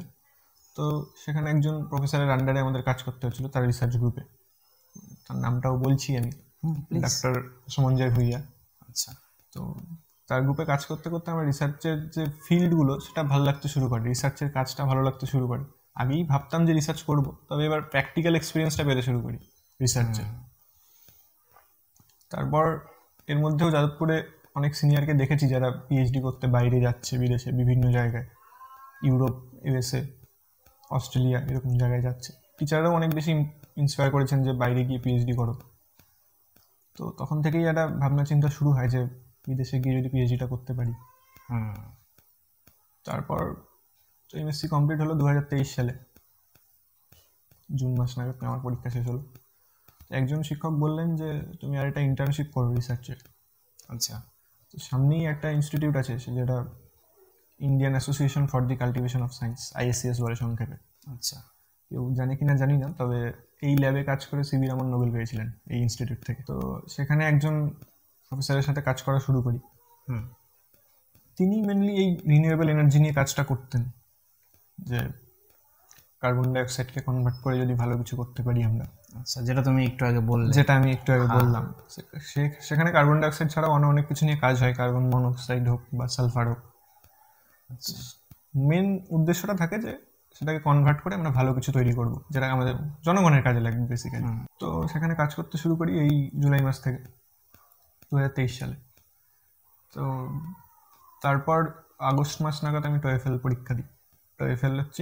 [SPEAKER 2] তো সেখানে একজন প্রফেসরের আন্ডারে আমাদের কাজ করতে হচ্ছিল, তার রিসার্চ গ্রুপে। তার নামটাও বলছি আমি, ডাক্তার সমঞ্জয় ভুইয়া।
[SPEAKER 1] আচ্ছা।
[SPEAKER 2] তো তার গ্রুপে কাজ করতে করতে আমার রিসার্চের যে ফিল্ডগুলো সেটা ভালো লাগতে শুরু করে, রিসার্চের কাজটা ভালো লাগতে শুরু করে। আগেই ভাবতাম যে রিসার্চ করব, তবে এবার প্র্যাকটিক্যাল এক্সপিরিয়েন্সটা পেতে শুরু করি রিসার্চে। তারপর এর মধ্যেও যাদবপুরে অনেক সিনিয়রকে দেখেছি যারা পিএইচডি করতে বাইরে যাচ্ছে, বিদেশে বিভিন্ন জায়গায়, ইউরোপ, ইউএসএ, অস্ট্রেলিয়া, এরকম জায়গায় যাচ্ছে। টিচাররাও অনেক বেশি ইন্সপায়ার করেছেন যে বাইরে গিয়ে পিএইচডি করো। তো তখন থেকেই একটা ভাবনা চিন্তা শুরু হয় যে বিদেশে গিয়ে যদি পিএইচডিটা করতে পারি। তারপর তো এমএসসি কমপ্লিট হলো 2023 সালে, জুন মাস নাগাদ আমার পরীক্ষা শেষ হলো। একজন শিক্ষক বললেন যে তুমি আর একটা ইন্টার্নশিপ করো রিসার্চের।
[SPEAKER 1] আচ্ছা।
[SPEAKER 2] তো সামনেই একটা ইনস্টিটিউট আছে, যেটা Indian Association for the Cultivation of Science, ISCS বলে সংক্ষেপে।
[SPEAKER 1] আচ্ছা।
[SPEAKER 2] কেউ জানে কিনা জানি না, তবে এই ল্যাবে কাজ করে সিবি রমন নোবেল পেয়েছিলেন এই ইনস্টিটিউট থেকে। তো সেখানে একজন প্রফেসরের সাথে কাজ করা শুরু করি। তিনি মেনলি এই রিনিউয়েবল এনার্জি নিয়ে কাজটা করতেন, যে কার্বন ডাইঅক্সাইডকে কনভার্ট করে যদি ভালো কিছু করতে পারি আমরা।
[SPEAKER 1] আচ্ছা, যেটা তুমি একটু আগে বললে।
[SPEAKER 2] যেটা আমি একটু আগে বললাম, সেখানে কার্বন ডাইঅক্সাইড ছাড়াও অনেক কিছু নিয়ে কাজ হয়, কার্বন মনোক্সাইড হোক বা সালফার হোক। মেন উদ্দেশ্যটা থাকে যে সেটাকে কনভার্ট করে আমরা ভালো কিছু তৈরি করব, যেটা আমাদের জনগণের কাজে লাগবে বেসিক্যালি। তো সেখানে কাজ করতে শুরু করি এই জুলাই মাস থেকে, 2023 সালে। তো তারপর আগস্ট মাস নাগাদ আমি TOEFL পরীক্ষা দিই। TOEFL হচ্ছে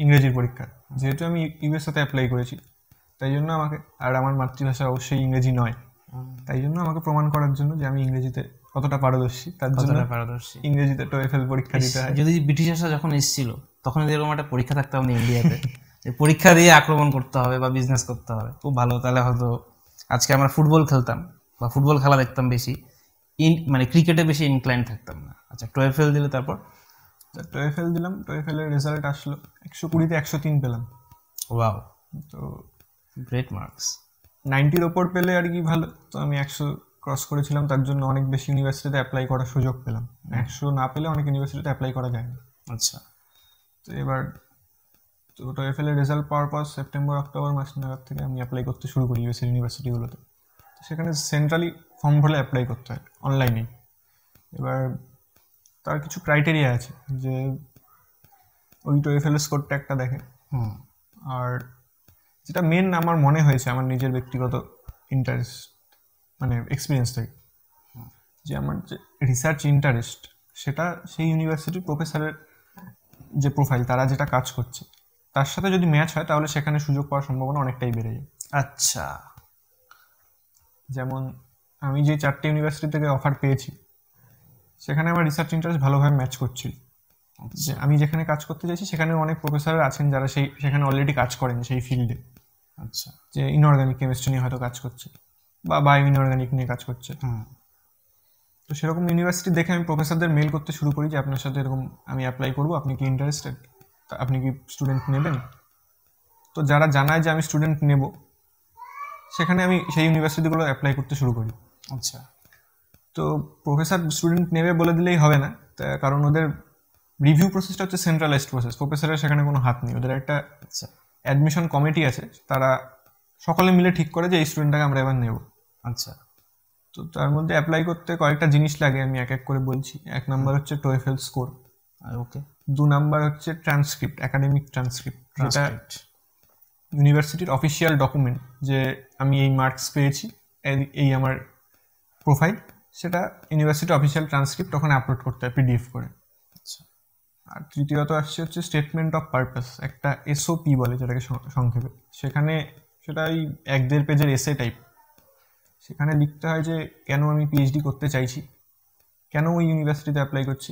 [SPEAKER 2] ইংরেজির পরীক্ষা। যেহেতু আমি ইউএসএতে অ্যাপ্লাই করেছি, তাই জন্য আমাকে, আর আমার মাতৃভাষা অবশ্যই ইংরেজি নয়, তাই জন্য আমাকে প্রমাণ করার জন্য যে আমি ইংরেজিতে কতটা পারদর্শী, তার জন্য ইংরেজিতে TOEFL পরীক্ষা দিতে হয়।
[SPEAKER 1] যদি ব্রিটিশরা যখন এসেছিল তখন এরকম একটা পরীক্ষা থাকতো আমাদের ইন্ডিয়াতে, পরীক্ষা দিয়ে আক্রমণ করতে হবে বা বিজনেস করতে হবে। খুব ভালো। তাহলে হয়তো আজকে আমরা ফুটবল খেলতাম বা ফুটবল খেলা দেখতাম বেশি, মানে ক্রিকেটে বেশি ইনক্লাইন্ড থাকতাম না। আচ্ছা, TOEFL দিলে তারপর?
[SPEAKER 2] TOEFL দিলাম, TOEFL এর রেজাল্ট আসলো, 120-তে 103 পেলাম।
[SPEAKER 1] ওয়াও,
[SPEAKER 2] তো
[SPEAKER 1] গ্রেট মার্কস।
[SPEAKER 2] 90-র ওপর পেলে আর কি ভালো। তো আমি 100 ক্রস করেছিলাম, তার জন্য অনেক বেশি ইউনিভার্সিটিতে অ্যাপ্লাই করার সুযোগ পেলাম। 100 না পেলে অনেক ইউনিভার্সিটিতে অ্যাপ্লাই করা যায় না।
[SPEAKER 1] আচ্ছা।
[SPEAKER 2] তো এবার তো TOEFL এর রেজাল্ট পাওয়ার পর সেপ্টেম্বর অক্টোবর মাস নাগাদ থেকে আমি অ্যাপ্লাই করতে শুরু করি ইউএসএর ইউনিভার্সিটিগুলোতে। তো সেখানে সেন্ট্রালি ফর্ম ভরে অ্যাপ্লাই করতে হয় অনলাইনেই। এবার তার কিছু ক্রাইটেরিয়া আছে, যে ওই TOEFL স্কোরটা একটা দেখে। আর যেটা মেন আমার মনে হয়েছে আমার নিজের ব্যক্তিগত ইন্টারেস্ট, মানে এক্সপিরিয়েন্স থেকে, যে আমার যে রিসার্চ ইন্টারেস্ট, সেটা সেই ইউনিভার্সিটির প্রফেসরের যে প্রোফাইল, তারা যেটা কাজ করছে তার সাথে যদি ম্যাচ হয়, তাহলে সেখানে সুযোগ পাওয়ার সম্ভাবনা অনেকটাই বেড়ে যায়।
[SPEAKER 1] আচ্ছা।
[SPEAKER 2] যেমন আমি যে 4টে ইউনিভার্সিটি থেকে অফার পেয়েছি, সেখানে আমার রিসার্চ ইন্টারেস্ট ভালোভাবে ম্যাচ করছিল। যে আমি যেখানে কাজ করতে চাইছি সেখানে অনেক প্রফেসর আছেন যারা সেখানে অলরেডি কাজ করেন সেই ফিল্ডে।
[SPEAKER 1] আচ্ছা।
[SPEAKER 2] যে ইনঅর্গানিক কেমিস্ট্রি নিয়ে হয়তো কাজ করছে বা বায়ো ইনঅর্গানিক নিয়ে কাজ করছে। তো সেরকম ইউনিভার্সিটি দেখে আমি প্রফেসরদের মেল করতে শুরু করি যে আপনার সাথে এরকম আমি অ্যাপ্লাই করবো, আপনি কি ইন্টারেস্টেড, আপনি কি স্টুডেন্ট নেবেন? তো যারা জানায় যে আমি স্টুডেন্ট নেব, সেখানে আমি সেই ইউনিভার্সিটিগুলো অ্যাপ্লাই করতে শুরু করি।
[SPEAKER 1] আচ্ছা।
[SPEAKER 2] তো প্রফেসর স্টুডেন্ট নেবে বলে দিলেই হবে না, কারণ ওদের রিভিউ প্রসেসটা হচ্ছে সেন্ট্রালাইজড প্রসেস, প্রফেসরের সেখানে কোনো হাত নেই। ওদের একটা অ্যাডমিশন কমিটি আছে, তারা সকলে মিলে ঠিক করে যে এই স্টুডেন্টটাকে আমরা এবার নেব।
[SPEAKER 1] আচ্ছা।
[SPEAKER 2] তো তার মধ্যে অ্যাপ্লাই করতে কয়েকটা জিনিস লাগে, আমি এক এক করে বলছি। 1 নাম্বার হচ্ছে TOEFL স্কোর।
[SPEAKER 1] ওকে।
[SPEAKER 2] 2 নাম্বার হচ্ছে ট্রান্সক্রিপ্ট, একাডেমিক ট্রান্সক্রিপ্ট, যেটা ইউনিভার্সিটির অফিসিয়াল ডকুমেন্ট, যে আমি এই মার্কস পেয়েছি, এই আমার প্রোফাইল, সেটা ইউনিভার্সিটি অফিসিয়াল ট্রান্সক্রিপ্ট ওখানে আপলোড করতে হয় পিডিএফ করে।
[SPEAKER 1] আচ্ছা।
[SPEAKER 2] আর তৃতীয়ত হচ্ছে স্টেটমেন্ট অফ পারপাস, একটা SOP বলে যেটাকে সংক্ষেপে। সেখানে সেটা ওই 1-1.5 পেজের এসে টাইপ। সেখানে লিখতে হয় যে কেন আমি পিএইচডি করতে চাইছি, কেন ওই ইউনিভার্সিটিতে অ্যাপ্লাই করছি,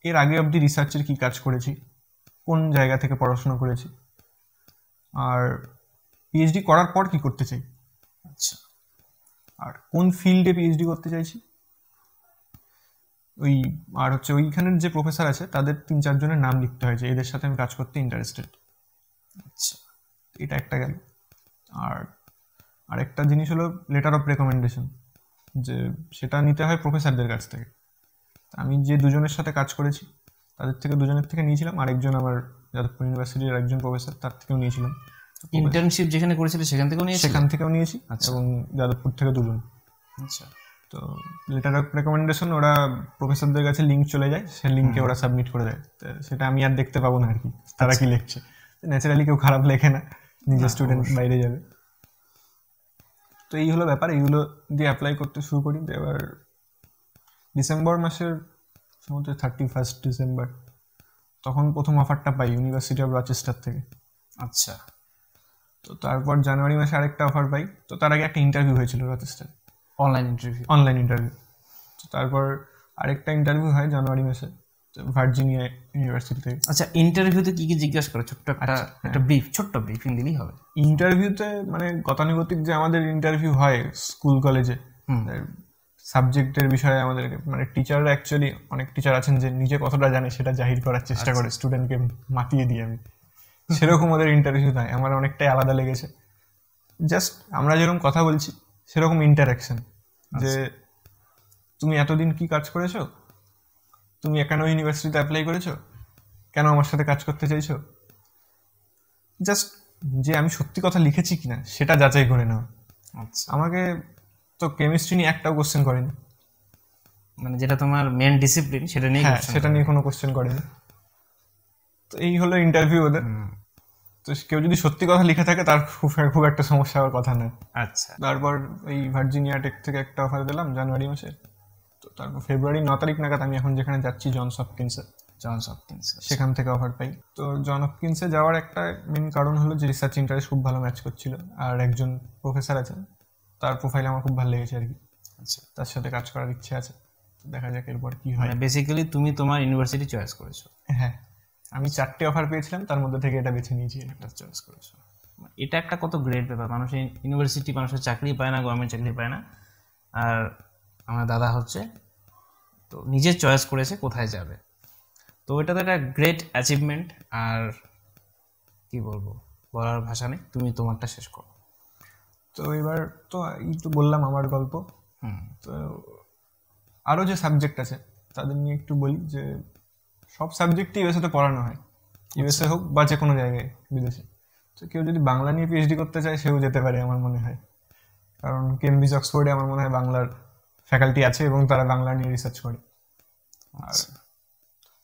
[SPEAKER 2] এর আগে অবধি রিসার্চের কী কাজ করেছি, কোন জায়গা থেকে পড়াশোনা করেছি, আর পিএইচডি করার পর কি করতে চাই।
[SPEAKER 1] আচ্ছা।
[SPEAKER 2] আর কোন ফিল্ডে পিএইচডি করতে চাইছি, ওই আর হচ্ছে ওইখানের যে প্রফেসর আছে তাদের 3-4 জনের নাম লিখতে হয় যে এদের সাথে আমি কাজ করতে ইন্টারেস্টেড।
[SPEAKER 1] আচ্ছা,
[SPEAKER 2] এটা একটা গেল। আর আরেকটা জিনিস হলো লেটার অফ রেকমেন্ডেশন, যে সেটা নিতে হয় প্রফেসরদের কাছ থেকে। আমি যে দুজনের সাথে কাজ করেছি তাদের থেকে দুজনের থেকে নিয়েছিলাম, আরেকজন আমার যাদবপুর ইউনিভার্সিটির একজন প্রফেসর, তার থেকেও নিয়েছিলাম।
[SPEAKER 1] ইন্টার্নশিপ যেখানে করেছিলে সেখান থেকেও নিয়েছিলে?
[SPEAKER 2] সেখান থেকেও নিয়েছি, এবং যাদবপুর থেকে 2 জন।
[SPEAKER 1] আচ্ছা,
[SPEAKER 2] তো লেটার অফ রেকমেন্ডেশন ওরা প্রফেসরদের কাছে লিঙ্ক চলে যায়, সে লিঙ্কে ওরা সাবমিট করে দেয়। তো সেটা আমি আর দেখতে পাবো না আর কি তারা কি লিখছে। ন্যাচারালি কেউ খারাপ লেখে না, নিজের স্টুডেন্ট বাইরে যাবে। তো এই হলো ব্যাপার, এইগুলো দিয়ে অ্যাপ্লাই করতে শুরু করি। এবার ডিসেম্বর মাসের সম্ভবত 31 ডিসেম্বর তখন প্রথম অফারটা পাই ইউনিভার্সিটি অফ রচেস্টার থেকে।
[SPEAKER 1] আচ্ছা,
[SPEAKER 2] তো তারপর জানুয়ারি মাসে আরেকটা অফার পাই। তো তার আগে একটা ইন্টারভিউ হয়েছিল রচেস্টার,
[SPEAKER 1] অনলাইন ইন্টারভিউ।
[SPEAKER 2] তো তারপর আরেকটা ইন্টারভিউ হয় জানুয়ারি মাসে ভার্জিনিয়া ইউনিভার্সিটি থেকে।
[SPEAKER 1] আচ্ছা, ইন্টারভিউতে কি কি জিজ্ঞাসা করে? ছোট্ট একটা ব্রিফ, ছোট্ট ব্রিফিং দিলেই হবে।
[SPEAKER 2] ইন্টারভিউতে মানে গতানুগতিক যে আমাদের ইন্টারভিউ হয় স্কুল কলেজে সাবজেক্টের বিষয়ে, আমাদেরকে মানে টিচাররা অ্যাকচুয়ালি অনেক টিচার আছেন যে নিজে কতটা জানে সেটা জাহির করার চেষ্টা করে, স্টুডেন্টকে মাতিয়ে দিই আমি। সেরকম ওদের ইন্টারভিউ নয়, আমার অনেকটাই আলাদা লেগেছে। জাস্ট আমরা যেরকম কথা বলছি সেরকম ইন্টারাকশন, যে তুমি এতদিন কি কাজ করেছো, তুমি কেন ইউনিভার্সিটিতে অ্যাপ্লাই করেছো, কেন আমার সাথে কাজ করতে চাইছো, জাস্ট যে আমি সত্যি কথা লিখেছি কিনা সেটা যাচাই করে নাও।
[SPEAKER 1] আচ্ছা,
[SPEAKER 2] আমাকে তো কেমিস্ট্রি নিয়ে একটাও কোশ্চেন করেনি,
[SPEAKER 1] মানে যেটা তোমার মেন ডিসিপ্লিন সেটা নিয়ে
[SPEAKER 2] সেটা নিয়ে কোনো কোশ্চেন করেনি। তো এই হলো ইন্টারভিউ ওদের। তো কেউ যদি সত্যি কথা লিখে থাকে তার খুব একটা সমস্যা হওয়ার কথা নয়।
[SPEAKER 1] আচ্ছা,
[SPEAKER 2] তারপর এই ভার্জিনিয়া টেক থেকে একটা অফার দিলাম জানুয়ারি মাসে। তো তারপর ফেব্রুয়ারি 9 তারিখ নাগাদ আমি এখন যেখানে যাচ্ছি জনস হপকিন্সে, সেখান থেকে অফার পাই। তো জন হপকিন্সে যাওয়ার একটা মেন কারণ হলো যে রিসার্চ ইন্টারেস্ট খুব ভালো ম্যাচ করছিল, আর একজন প্রফেসর আছেন তার প্রোফাইল আমার খুব ভালো লেগেছে আর কি।
[SPEAKER 1] আচ্ছা,
[SPEAKER 2] তার সাথে কাজ করার ইচ্ছে আছে, দেখা যাক এরপর কি হয়।
[SPEAKER 1] বেসিক্যালি তুমি তোমার ইউনিভার্সিটি চয়েস করেছো?
[SPEAKER 2] হ্যাঁ, আমি 4টে অফার পেয়েছিলাম, তার মধ্যে থেকে এটা বেছে নিয়েছি, এটা
[SPEAKER 1] চয়েস করেছো। এটা একটা কত গ্রেট ব্যাপার। মানুষের ইউনিভার্সিটি, মানুষের চাকরি পায় না, গভর্নমেন্ট চাকরি পায় না। আর আমার দাদা হচ্ছে তো নিজের চয়েস করেছে কোথায় যাবে, তো এটা তো একটা গ্রেট অ্যাচিভমেন্ট। আর কি বলবো, বলার ভাষা নেই। তুমি তোমারটা শেষ করো।
[SPEAKER 2] তো এবার তো এই তো বললাম আমার গল্প। তো আরও যে সাবজেক্ট আছে তাদের নিয়ে একটু বলি, যে সব সাবজেক্টই ইউএসএতে পড়ানো হয়, ইউএসএ হোক বা যে কোনো জায়গায় বিদেশে। তো কেউ যদি বাংলা নিয়ে পিএইচডি করতে চায় সেও যেতে পারে আমার মনে হয়, কারণ কেমব্রিজ অক্সফোর্ডে আমার মনে হয় বাংলার ফ্যাকাল্টি আছে এবং তারা বাংলা নিয়ে রিসার্চ করে। আর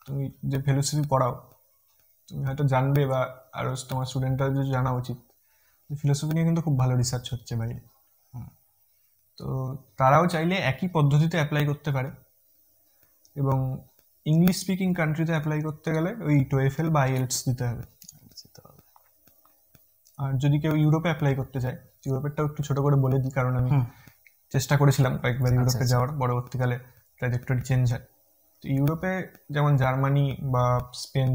[SPEAKER 2] তুমি যে ফেলোশিপি পড়াও, তুমি হয়তো জানবে বা আরও তোমার স্টুডেন্টরা যদি জানা উচিত যে ফিলোসফি নিয়ে কিন্তু খুব ভালো রিসার্চ হচ্ছে বাইরে। তো তারাও চাইলে একই পদ্ধতিতে অ্যাপ্লাই করতে পারে, এবং ইংলিশ স্পিকিং কান্ট্রিতে অ্যাপ্লাই করতে গেলে ওই TOEFL বা IELTS দিতে হবে। আর যদি কেউ ইউরোপে অ্যাপ্লাই করতে চায়, ইউরোপেরটাও একটু ছোট করে বলে দিই, কারণ আমি চেষ্টা করেছিলাম কয়েকবার ইউরোপে যাওয়ার, পরবর্তীকালে ট্র্যাজেক্টরি চেঞ্জ হয়। তো ইউরোপে যেমন জার্মানি বা স্পেন,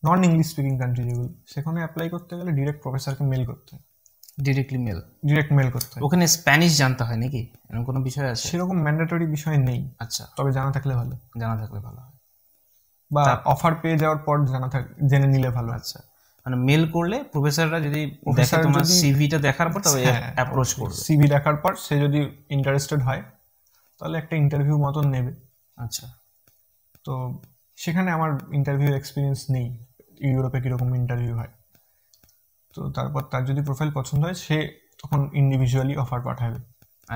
[SPEAKER 2] নন ইংলিশ স্পিকিং কান্ট্রি যেগুলো, সেখানে অ্যাপ্লাই করতে গেলে ডিরেক্ট প্রফেসরকে মেল করতে হয়। ডিরেক্ট মেল করতে হয়।
[SPEAKER 1] ওখানে স্প্যানিশ জানতে হয় নাকি, এরকম কোনো বিষয় আছে?
[SPEAKER 2] সেরকম ম্যান্ডেটরি বিষয় নেই।
[SPEAKER 1] আচ্ছা,
[SPEAKER 2] তবে জানা থাকলে ভালো
[SPEAKER 1] হয়,
[SPEAKER 2] বা অফার পেয়ে যাওয়ার পর জেনে নিলে ভালো।
[SPEAKER 1] আচ্ছা, মানে মেল করলে প্রফেসররা যদি দেখে তোমার সিভিটা দেখার পর তবে অ্যাপ্রোচ করবে।
[SPEAKER 2] সিভি দেখার পর সে যদি ইন্টারেস্টেড হয় তাহলে একটা ইন্টারভিউ মতন নেবে।
[SPEAKER 1] আচ্ছা,
[SPEAKER 2] তো সেখানে আমার ইন্টারভিউ এক্সপিরিয়েন্স নেই ইউরোপে কীরকম ইন্টারভিউ হয়। তো তারপর তার যদি প্রোফাইল পছন্দ হয় সে তখন ইন্ডিভিজুয়ালি অফার পাঠাবে।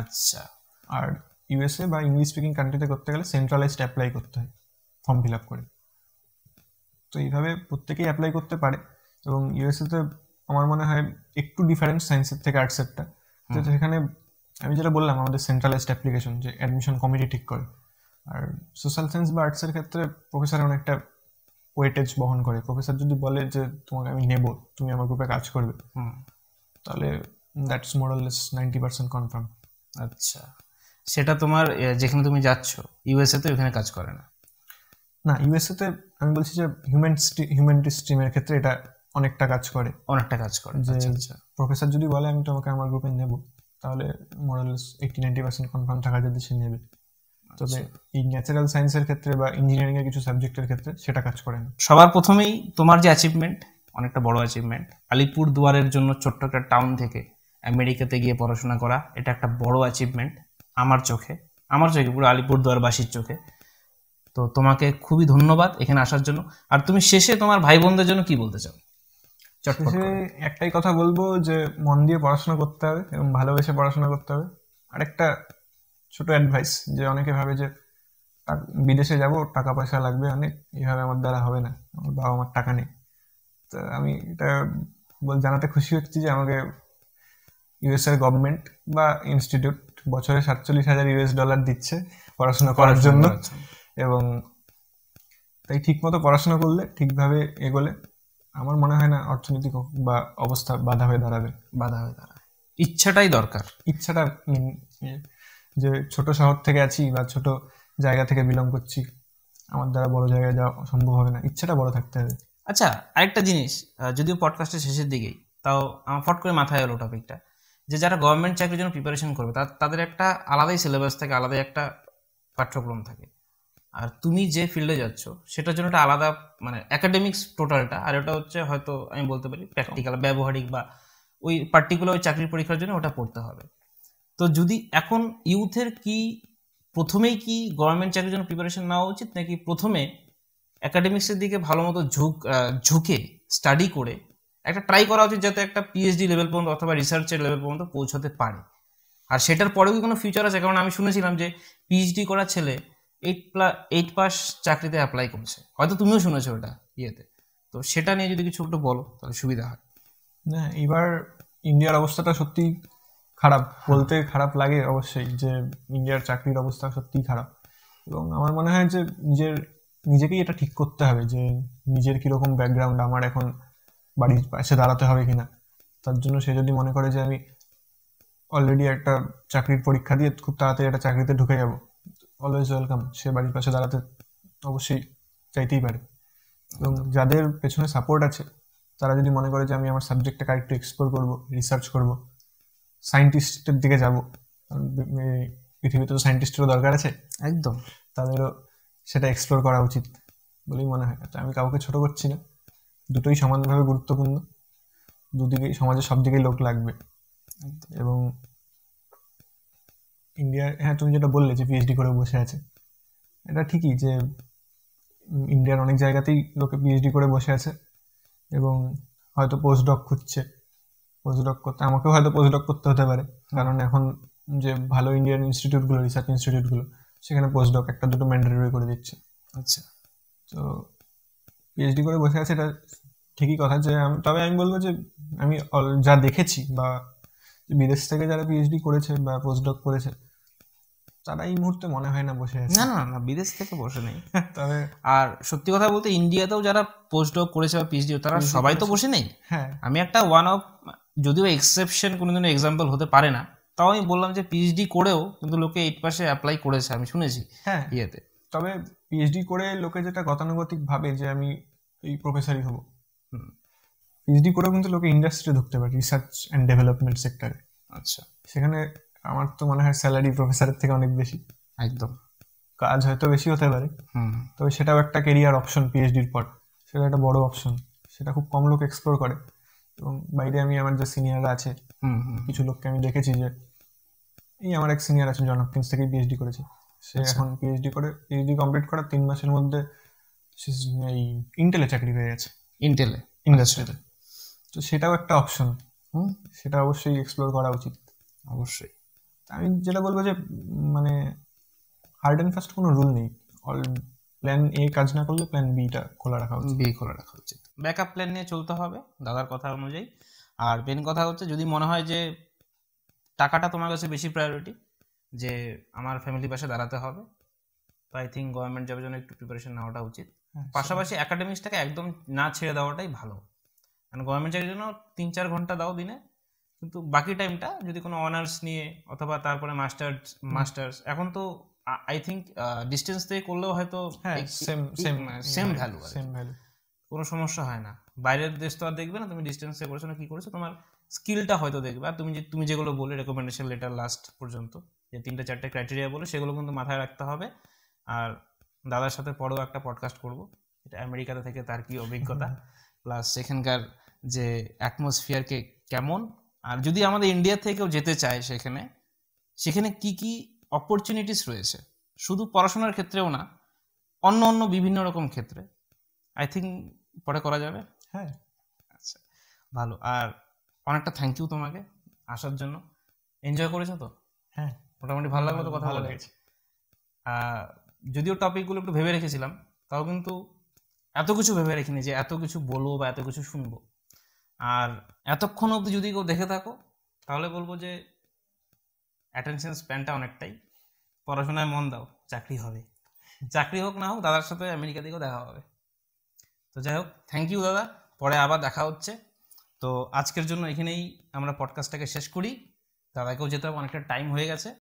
[SPEAKER 1] আচ্ছা,
[SPEAKER 2] আর ইউএসএ বা ইংলিশ স্পিকিং কান্ট্রিতে করতে গেলে সেন্ট্রালাইজড অ্যাপ্লাই করতে হয় ফর্ম ফিল আপ করে। তো এইভাবে প্রত্যেকেই অ্যাপ্লাই করতে পারে। এবং ইউএসএতে আমার মনে হয় একটু ডিফারেন্স সায়েন্সের থেকে আর্টসেরটা, তো সেখানে আমি যেটা বললাম আমাদের সেন্ট্রালাইজড অ্যাপ্লিকেশন যে অ্যাডমিশন কমিটি ঠিক করে। আর সোশ্যাল সায়েন্স বা আর্টসের ক্ষেত্রে প্রফেসর অনেকটা ওয়েটেজ বহন করে। প্রফেসর যদি বলে যে তোমাকে আমি নেব, তুমি আমার গ্রুপে কাজ করবে, তাহলে দ্যাটস মোরাললেস 90% কনফার্ম।
[SPEAKER 1] আচ্ছা, সেটা তোমার যেখানে তুমি যাচ্ছ ইউএসএ তে ওখানে কাজ করে না?
[SPEAKER 2] না, ইউএসএতে আমি বলছি যে হিউম্যানিটি স্ট্রিমের ক্ষেত্রে এটা অনেকটা কাজ করে।
[SPEAKER 1] যে
[SPEAKER 2] প্রফেসর যদি বলে আমি তোমাকে আমার গ্রুপে নেব, তাহলে মোরালস 80-90% কনফার্ম থাকা যাবে সে নেবে। তবে এই ন্যাচারাল সায়েন্সের ক্ষেত্রে বা ইঞ্জিনিয়ারিং এর কিছু সাবজেক্টের ক্ষেত্রে সেটা কাজ করে না।
[SPEAKER 1] সবার প্রথমেই তোমার যে অ্যাচিভমেন্ট, অনেকটা বড় অ্যাচিভমেন্ট, আলিপুর দুয়ারের জন্য ছোট্ট একটা টাউন থেকে আমেরিকাতে গিয়ে পড়াশোনা করা, এটা একটা বড় অ্যাচিভমেন্ট আমার চোখে পুরো আলিপুর দুয়ারবাসীর চোখে। তো তোমাকে খুবই ধন্যবাদ এখানে আসার জন্য। আর তুমি শেষে তোমার ভাই বোনদের জন্য কি বলতে চাও? চটপট
[SPEAKER 2] শেষে
[SPEAKER 1] করে।
[SPEAKER 2] একটাই কথা বলবো যে মন দিয়ে পড়াশোনা করতে হবে এবং ভালোবেসে পড়াশোনা করতে হবে। আর একটা ছোট অ্যাডভাইস, যে অনেকে ভাবে যে বিদেশে যাব, টাকা পয়সা লাগবে অনেক, এইভাবে আমার দ্বারা হবে না, আমার বাবা মার টাকা নেই। তো আমি এটা জানাতে খুশি হচ্ছি যে আমাকে ইউএস এর গভর্নমেন্ট বা ইনস্টিটিউট বছরে $47,000 দিচ্ছে পড়াশোনা করার জন্য। এবং তাই ঠিক মতো পড়াশোনা করলে, ঠিকভাবে এগোলে আমার মনে হয় না অর্থনৈতিক বা অবস্থা বাধা হয়ে দাঁড়াবে।
[SPEAKER 1] ইচ্ছাটাই দরকার।
[SPEAKER 2] ইচ্ছাটা যে ছোট শহর থেকে আছি বা ছোট জায়গা থেকে বিলং করছি, আমার দ্বারা বড় জায়গায় যাওয়া সম্ভব হবে না, ইচ্ছাটা বড় থাকতে হবে।
[SPEAKER 1] আচ্ছা, আরেকটা জিনিস, যদিও পডকাস্টের শেষের দিকেই, তাও আমার ফট করে মাথায় এলো টপিকটা, যে যারা গভর্নমেন্ট চাকরির জন্য প্রিপারেশন করবে তাদের একটা আলাদাই সিলেবাস থাকে, আলাদাই একটা পাঠ্যক্রম থাকে। আর তুমি যে ফিল্ডে যাচ্ছ সেটার জন্য একটা আলাদা, মানে একাডেমিক্স টোটালটা, আর ওটা হচ্ছে হয়তো আমি বলতে পারি প্র্যাকটিক্যাল, ব্যবহারিক, বা ওই পার্টিকুলার ওই চাকরির পরীক্ষার জন্য ওটা পড়তে হবে। তো যদি এখন ইউথের কি প্রথমেই কি গভর্নমেন্ট চাকরির জন্য প্রিপারেশন নেওয়া উচিত, নাকি প্রথমে একাডেমিক্সের দিকে ভালো মতো ঝুঁকে স্টাডি করে একটা ট্রাই করা উচিত, যাতে একটা পিএইচডি লেভেল পর্যন্ত অথবা রিসার্চের লেভেল পর্যন্ত পৌঁছতে পারে? আর সেটার পরেও কি কোনো ফিউচার আছে? কারণ আমি শুনেছিলাম যে পিএইচডি করা ছেলে 8 পাস চাকরিতে অ্যাপ্লাই করছে, হয়তো তুমিও শুনেছো ওটা ইয়েতে। তো সেটা নিয়ে যদি কিছু একটু বলো তাহলে সুবিধা হয়।
[SPEAKER 2] না, এবার ইন্ডিয়ার অবস্থাটা সত্যি খারাপ, বলতে খারাপ লাগে অবশ্যই, যে ইন্ডিয়ার চাকরির অবস্থা সত্যিই খারাপ। এবং আমার মনে হয় যে নিজেকেই এটা ঠিক করতে হবে যে নিজের কীরকম ব্যাকগ্রাউন্ড, আমার এখন বাড়ির পাশে দাঁড়াতে হবে কিনা। তার জন্য সে যদি মনে করে যে আমি অলরেডি একটা চাকরির পরীক্ষা দিয়ে খুব তাড়াতাড়ি একটা চাকরিতে ঢুকে যাব, অলওয়েজ ওয়েলকাম, সে বাড়ির পাশে দাঁড়াতে অবশ্যই চাইতেই পারে। এবং যাদের পেছনে সাপোর্ট আছে, তারা যদি মনে করে যে আমি আমার সাবজেক্টটাকে আরেকটু এক্সপ্লোর করবো, রিসার্চ করব, সায়েন্টিস্টের দিকে যাব, পৃথিবীতে তো সায়েন্টিস্টেরও দরকার আছে,
[SPEAKER 1] একদম,
[SPEAKER 2] তাদেরও সেটা এক্সপ্লোর করা উচিত বলেই মনে হয়। তো আমি কাউকে ছোট করছি না, দুটোই সমানভাবে গুরুত্বপূর্ণ, দুদিকেই সমাজের সব দিকেই লোক লাগবে। এবং ইন্ডিয়ার, হ্যাঁ তুমি যেটা বললে যে পিএইচডি করে বসে আছে, এটা ঠিকই যে ইন্ডিয়ার অনেক জায়গাতেই লোকে পিএইচডি করে বসে আছে এবং হয়তো পোস্টডক খুঁজছে। পোস্টডক করতে আমাকেও হয়তো পোস্টডক করতে হতে পারে, কারণ এখন যে ভালো ইন্ডিয়ান ইনস্টিটিউটগুলো, রিসার্চ ইনস্টিটিউটগুলো, সেখানে পোস্টডক একটা দুটো ম্যান্ডেটরি করে দিচ্ছে।
[SPEAKER 1] আচ্ছা,
[SPEAKER 2] তো পিএইচডি করে বসে আছে, এটা ঠিকই কথা। যে তবে আমি বলবো যে আমি যা দেখেছি, বা বিদেশ থেকে যারা পিএইচডি করেছে বা পোস্টডক করেছে, তারা এই মুহূর্তে মনে হয় না বসে আছে।
[SPEAKER 1] না, বিদেশ থেকে বসে নেই।
[SPEAKER 2] তবে
[SPEAKER 1] আর সত্যি কথা বলতে ইন্ডিয়াতেও যারা পোস্টডক করেছে বা পিএইচডি, তারা সবাই তো বসে নেই।
[SPEAKER 2] হ্যাঁ,
[SPEAKER 1] আমি একটা যদিও এক্সেপশন কোনোদিনও এক্সাম্পল হতে পারে না, তাও আমি বললাম যে পিএইচডি করেও কিন্তু লোকে 8 পাসে অ্যাপ্লাই করেছে, আমি শুনেছি।
[SPEAKER 2] হ্যাঁ,
[SPEAKER 1] ইয়েতে
[SPEAKER 2] তবে পিএইচডি করে লোকে যেটা গতানুগতিক ভাবে যে আমি এই প্রফেসরই হব, পিএইচডি করেও কিন্তু লোকে ইন্ডাস্ট্রিতে ঢুকতে পারে, রিসার্চ অ্যান্ড ডেভেলপমেন্ট সেক্টরে।
[SPEAKER 1] আচ্ছা,
[SPEAKER 2] সেখানে আমার তো মনে হয় স্যালারি প্রফেসরের থেকে অনেক বেশি,
[SPEAKER 1] একদম,
[SPEAKER 2] কাজ হয়তো বেশি হতে পারে, তবে সেটাও একটা কেরিয়ার অপশন পিএইচডির পর, সেটা একটা বড় অপশন, সেটা খুব কম লোক এক্সপ্লোর করে। এবং বাইরে আমি আমার যে সিনিয়ররা আছে, কিছু লোককে আমি দেখেছি যে এই আমার এক সিনিয়র আছেন জন হপকিন্স থেকেই পিএইচডি করেছে, সে এখন পিএইচডি কমপ্লিট করার 3 মাসের মধ্যে এই ইন্টেলে চাকরি হয়ে গেছে, ইন্ডাস্ট্রিতে। তো সেটাও একটা অপশন, সেটা অবশ্যই এক্সপ্লোর করা উচিত।
[SPEAKER 1] অবশ্যই
[SPEAKER 2] আমি যেটা বলবো যে মানে হার্ড অ্যান্ড ফাস্ট কোনো রুল নেই, প্ল্যান এ কাজ না করলে প্ল্যান বিটা খোলা রাখা উচিত,
[SPEAKER 1] ব্যাকআপ প্ল্যান নিয়ে চলতে হবে দাদার কথা অনুযায়ী। আর মেন কথা হচ্ছে, যদি মনে হয় যে টাকাটা তোমার কাছে বেশি প্রায়োরিটি, যে আমার ফ্যামিলির পাশে দাঁড়াতে হবে, তো আই থিঙ্ক গভর্নমেন্ট জবের জন্য একটু প্রিপারেশন নেওয়াটা উচিত। পাশাপাশি একাডেমিক্সটাকে একদম না ছেড়ে দেওয়াটাই ভালো, কারণ গভর্নমেন্ট চাকরির জন্য 3-4 ঘন্টা দাও দিনে, কিন্তু বাকি টাইমটা যদি কোনো অনার্স নিয়ে অথবা তারপরে মাস্টার্স, এখন তো আই থিঙ্ক ডিস্টেন্স থেকে করলেও হয়তো সেম ভ্যালু। কোনো সমস্যা হয় না। বাইরের দেশ তো আর দেখবে না তুমি ডিস্টেন্সে করেছো না কি করেছো, তোমার স্কিলটা হয়তো দেখবে। আর তুমি যেগুলো বলে রেকমেন্ডেশন লেটার লাস্ট পর্যন্ত যে 3-4টে ক্রাইটেরিয়া বলে, সেগুলো কিন্তু মাথায় রাখতে হবে। আর দাদার সাথে পরেও একটা পডকাস্ট করব, এটা আমেরিকাতে থেকে তার কি অভিজ্ঞতা, প্লাস সেখানকার যে অ্যাটমসফিয়ারকে কেমন, আর যদি আমাদের ইন্ডিয়া থেকেও যেতে চায় সেখানে কি কি অপরচুনিটিস রয়েছে, শুধু পড়াশোনার ক্ষেত্রেও না, অন্য অন্য বিভিন্ন রকম ক্ষেত্রে। আই থিঙ্ক পরে করা যাবে।
[SPEAKER 2] হ্যাঁ,
[SPEAKER 1] আচ্ছা, ভালো। আর অনেকটা থ্যাংক ইউ তোমাকে আসার জন্য। এনজয় করেছো তো?
[SPEAKER 2] হ্যাঁ,
[SPEAKER 1] মোটামুটি ভালো লাগলো তো কথা
[SPEAKER 2] ভালো
[SPEAKER 1] বলে?
[SPEAKER 2] লেগেছে।
[SPEAKER 1] যদিও টপিকগুলো একটু ভেবে রেখেছিলাম, তাও কিন্তু এত কিছু ভেবে রেখিনি যে এত কিছু বলবো বা এত কিছু শুনবো। আর এতক্ষণ অবধি যদি কেউ দেখে থাকো তাহলে বলবো যে অ্যাটেনশন স্প্যানটা অনেকটাই, পড়াশোনায় মন দাও, চাকরি হবে। চাকরি হোক না হোক, দাদার সাথে আমেরিকা থেকেও দেখা হবে। তো যাই হোক, থ্যাংক ইউ দাদা, পরে আবার দেখা হচ্ছে। তো আজকের জন্য এখানেই আমরা পডকাস্টটাকে শেষ করি, দাদাকেও যেতে হবে, অনেকটা টাইম হয়ে গেছে।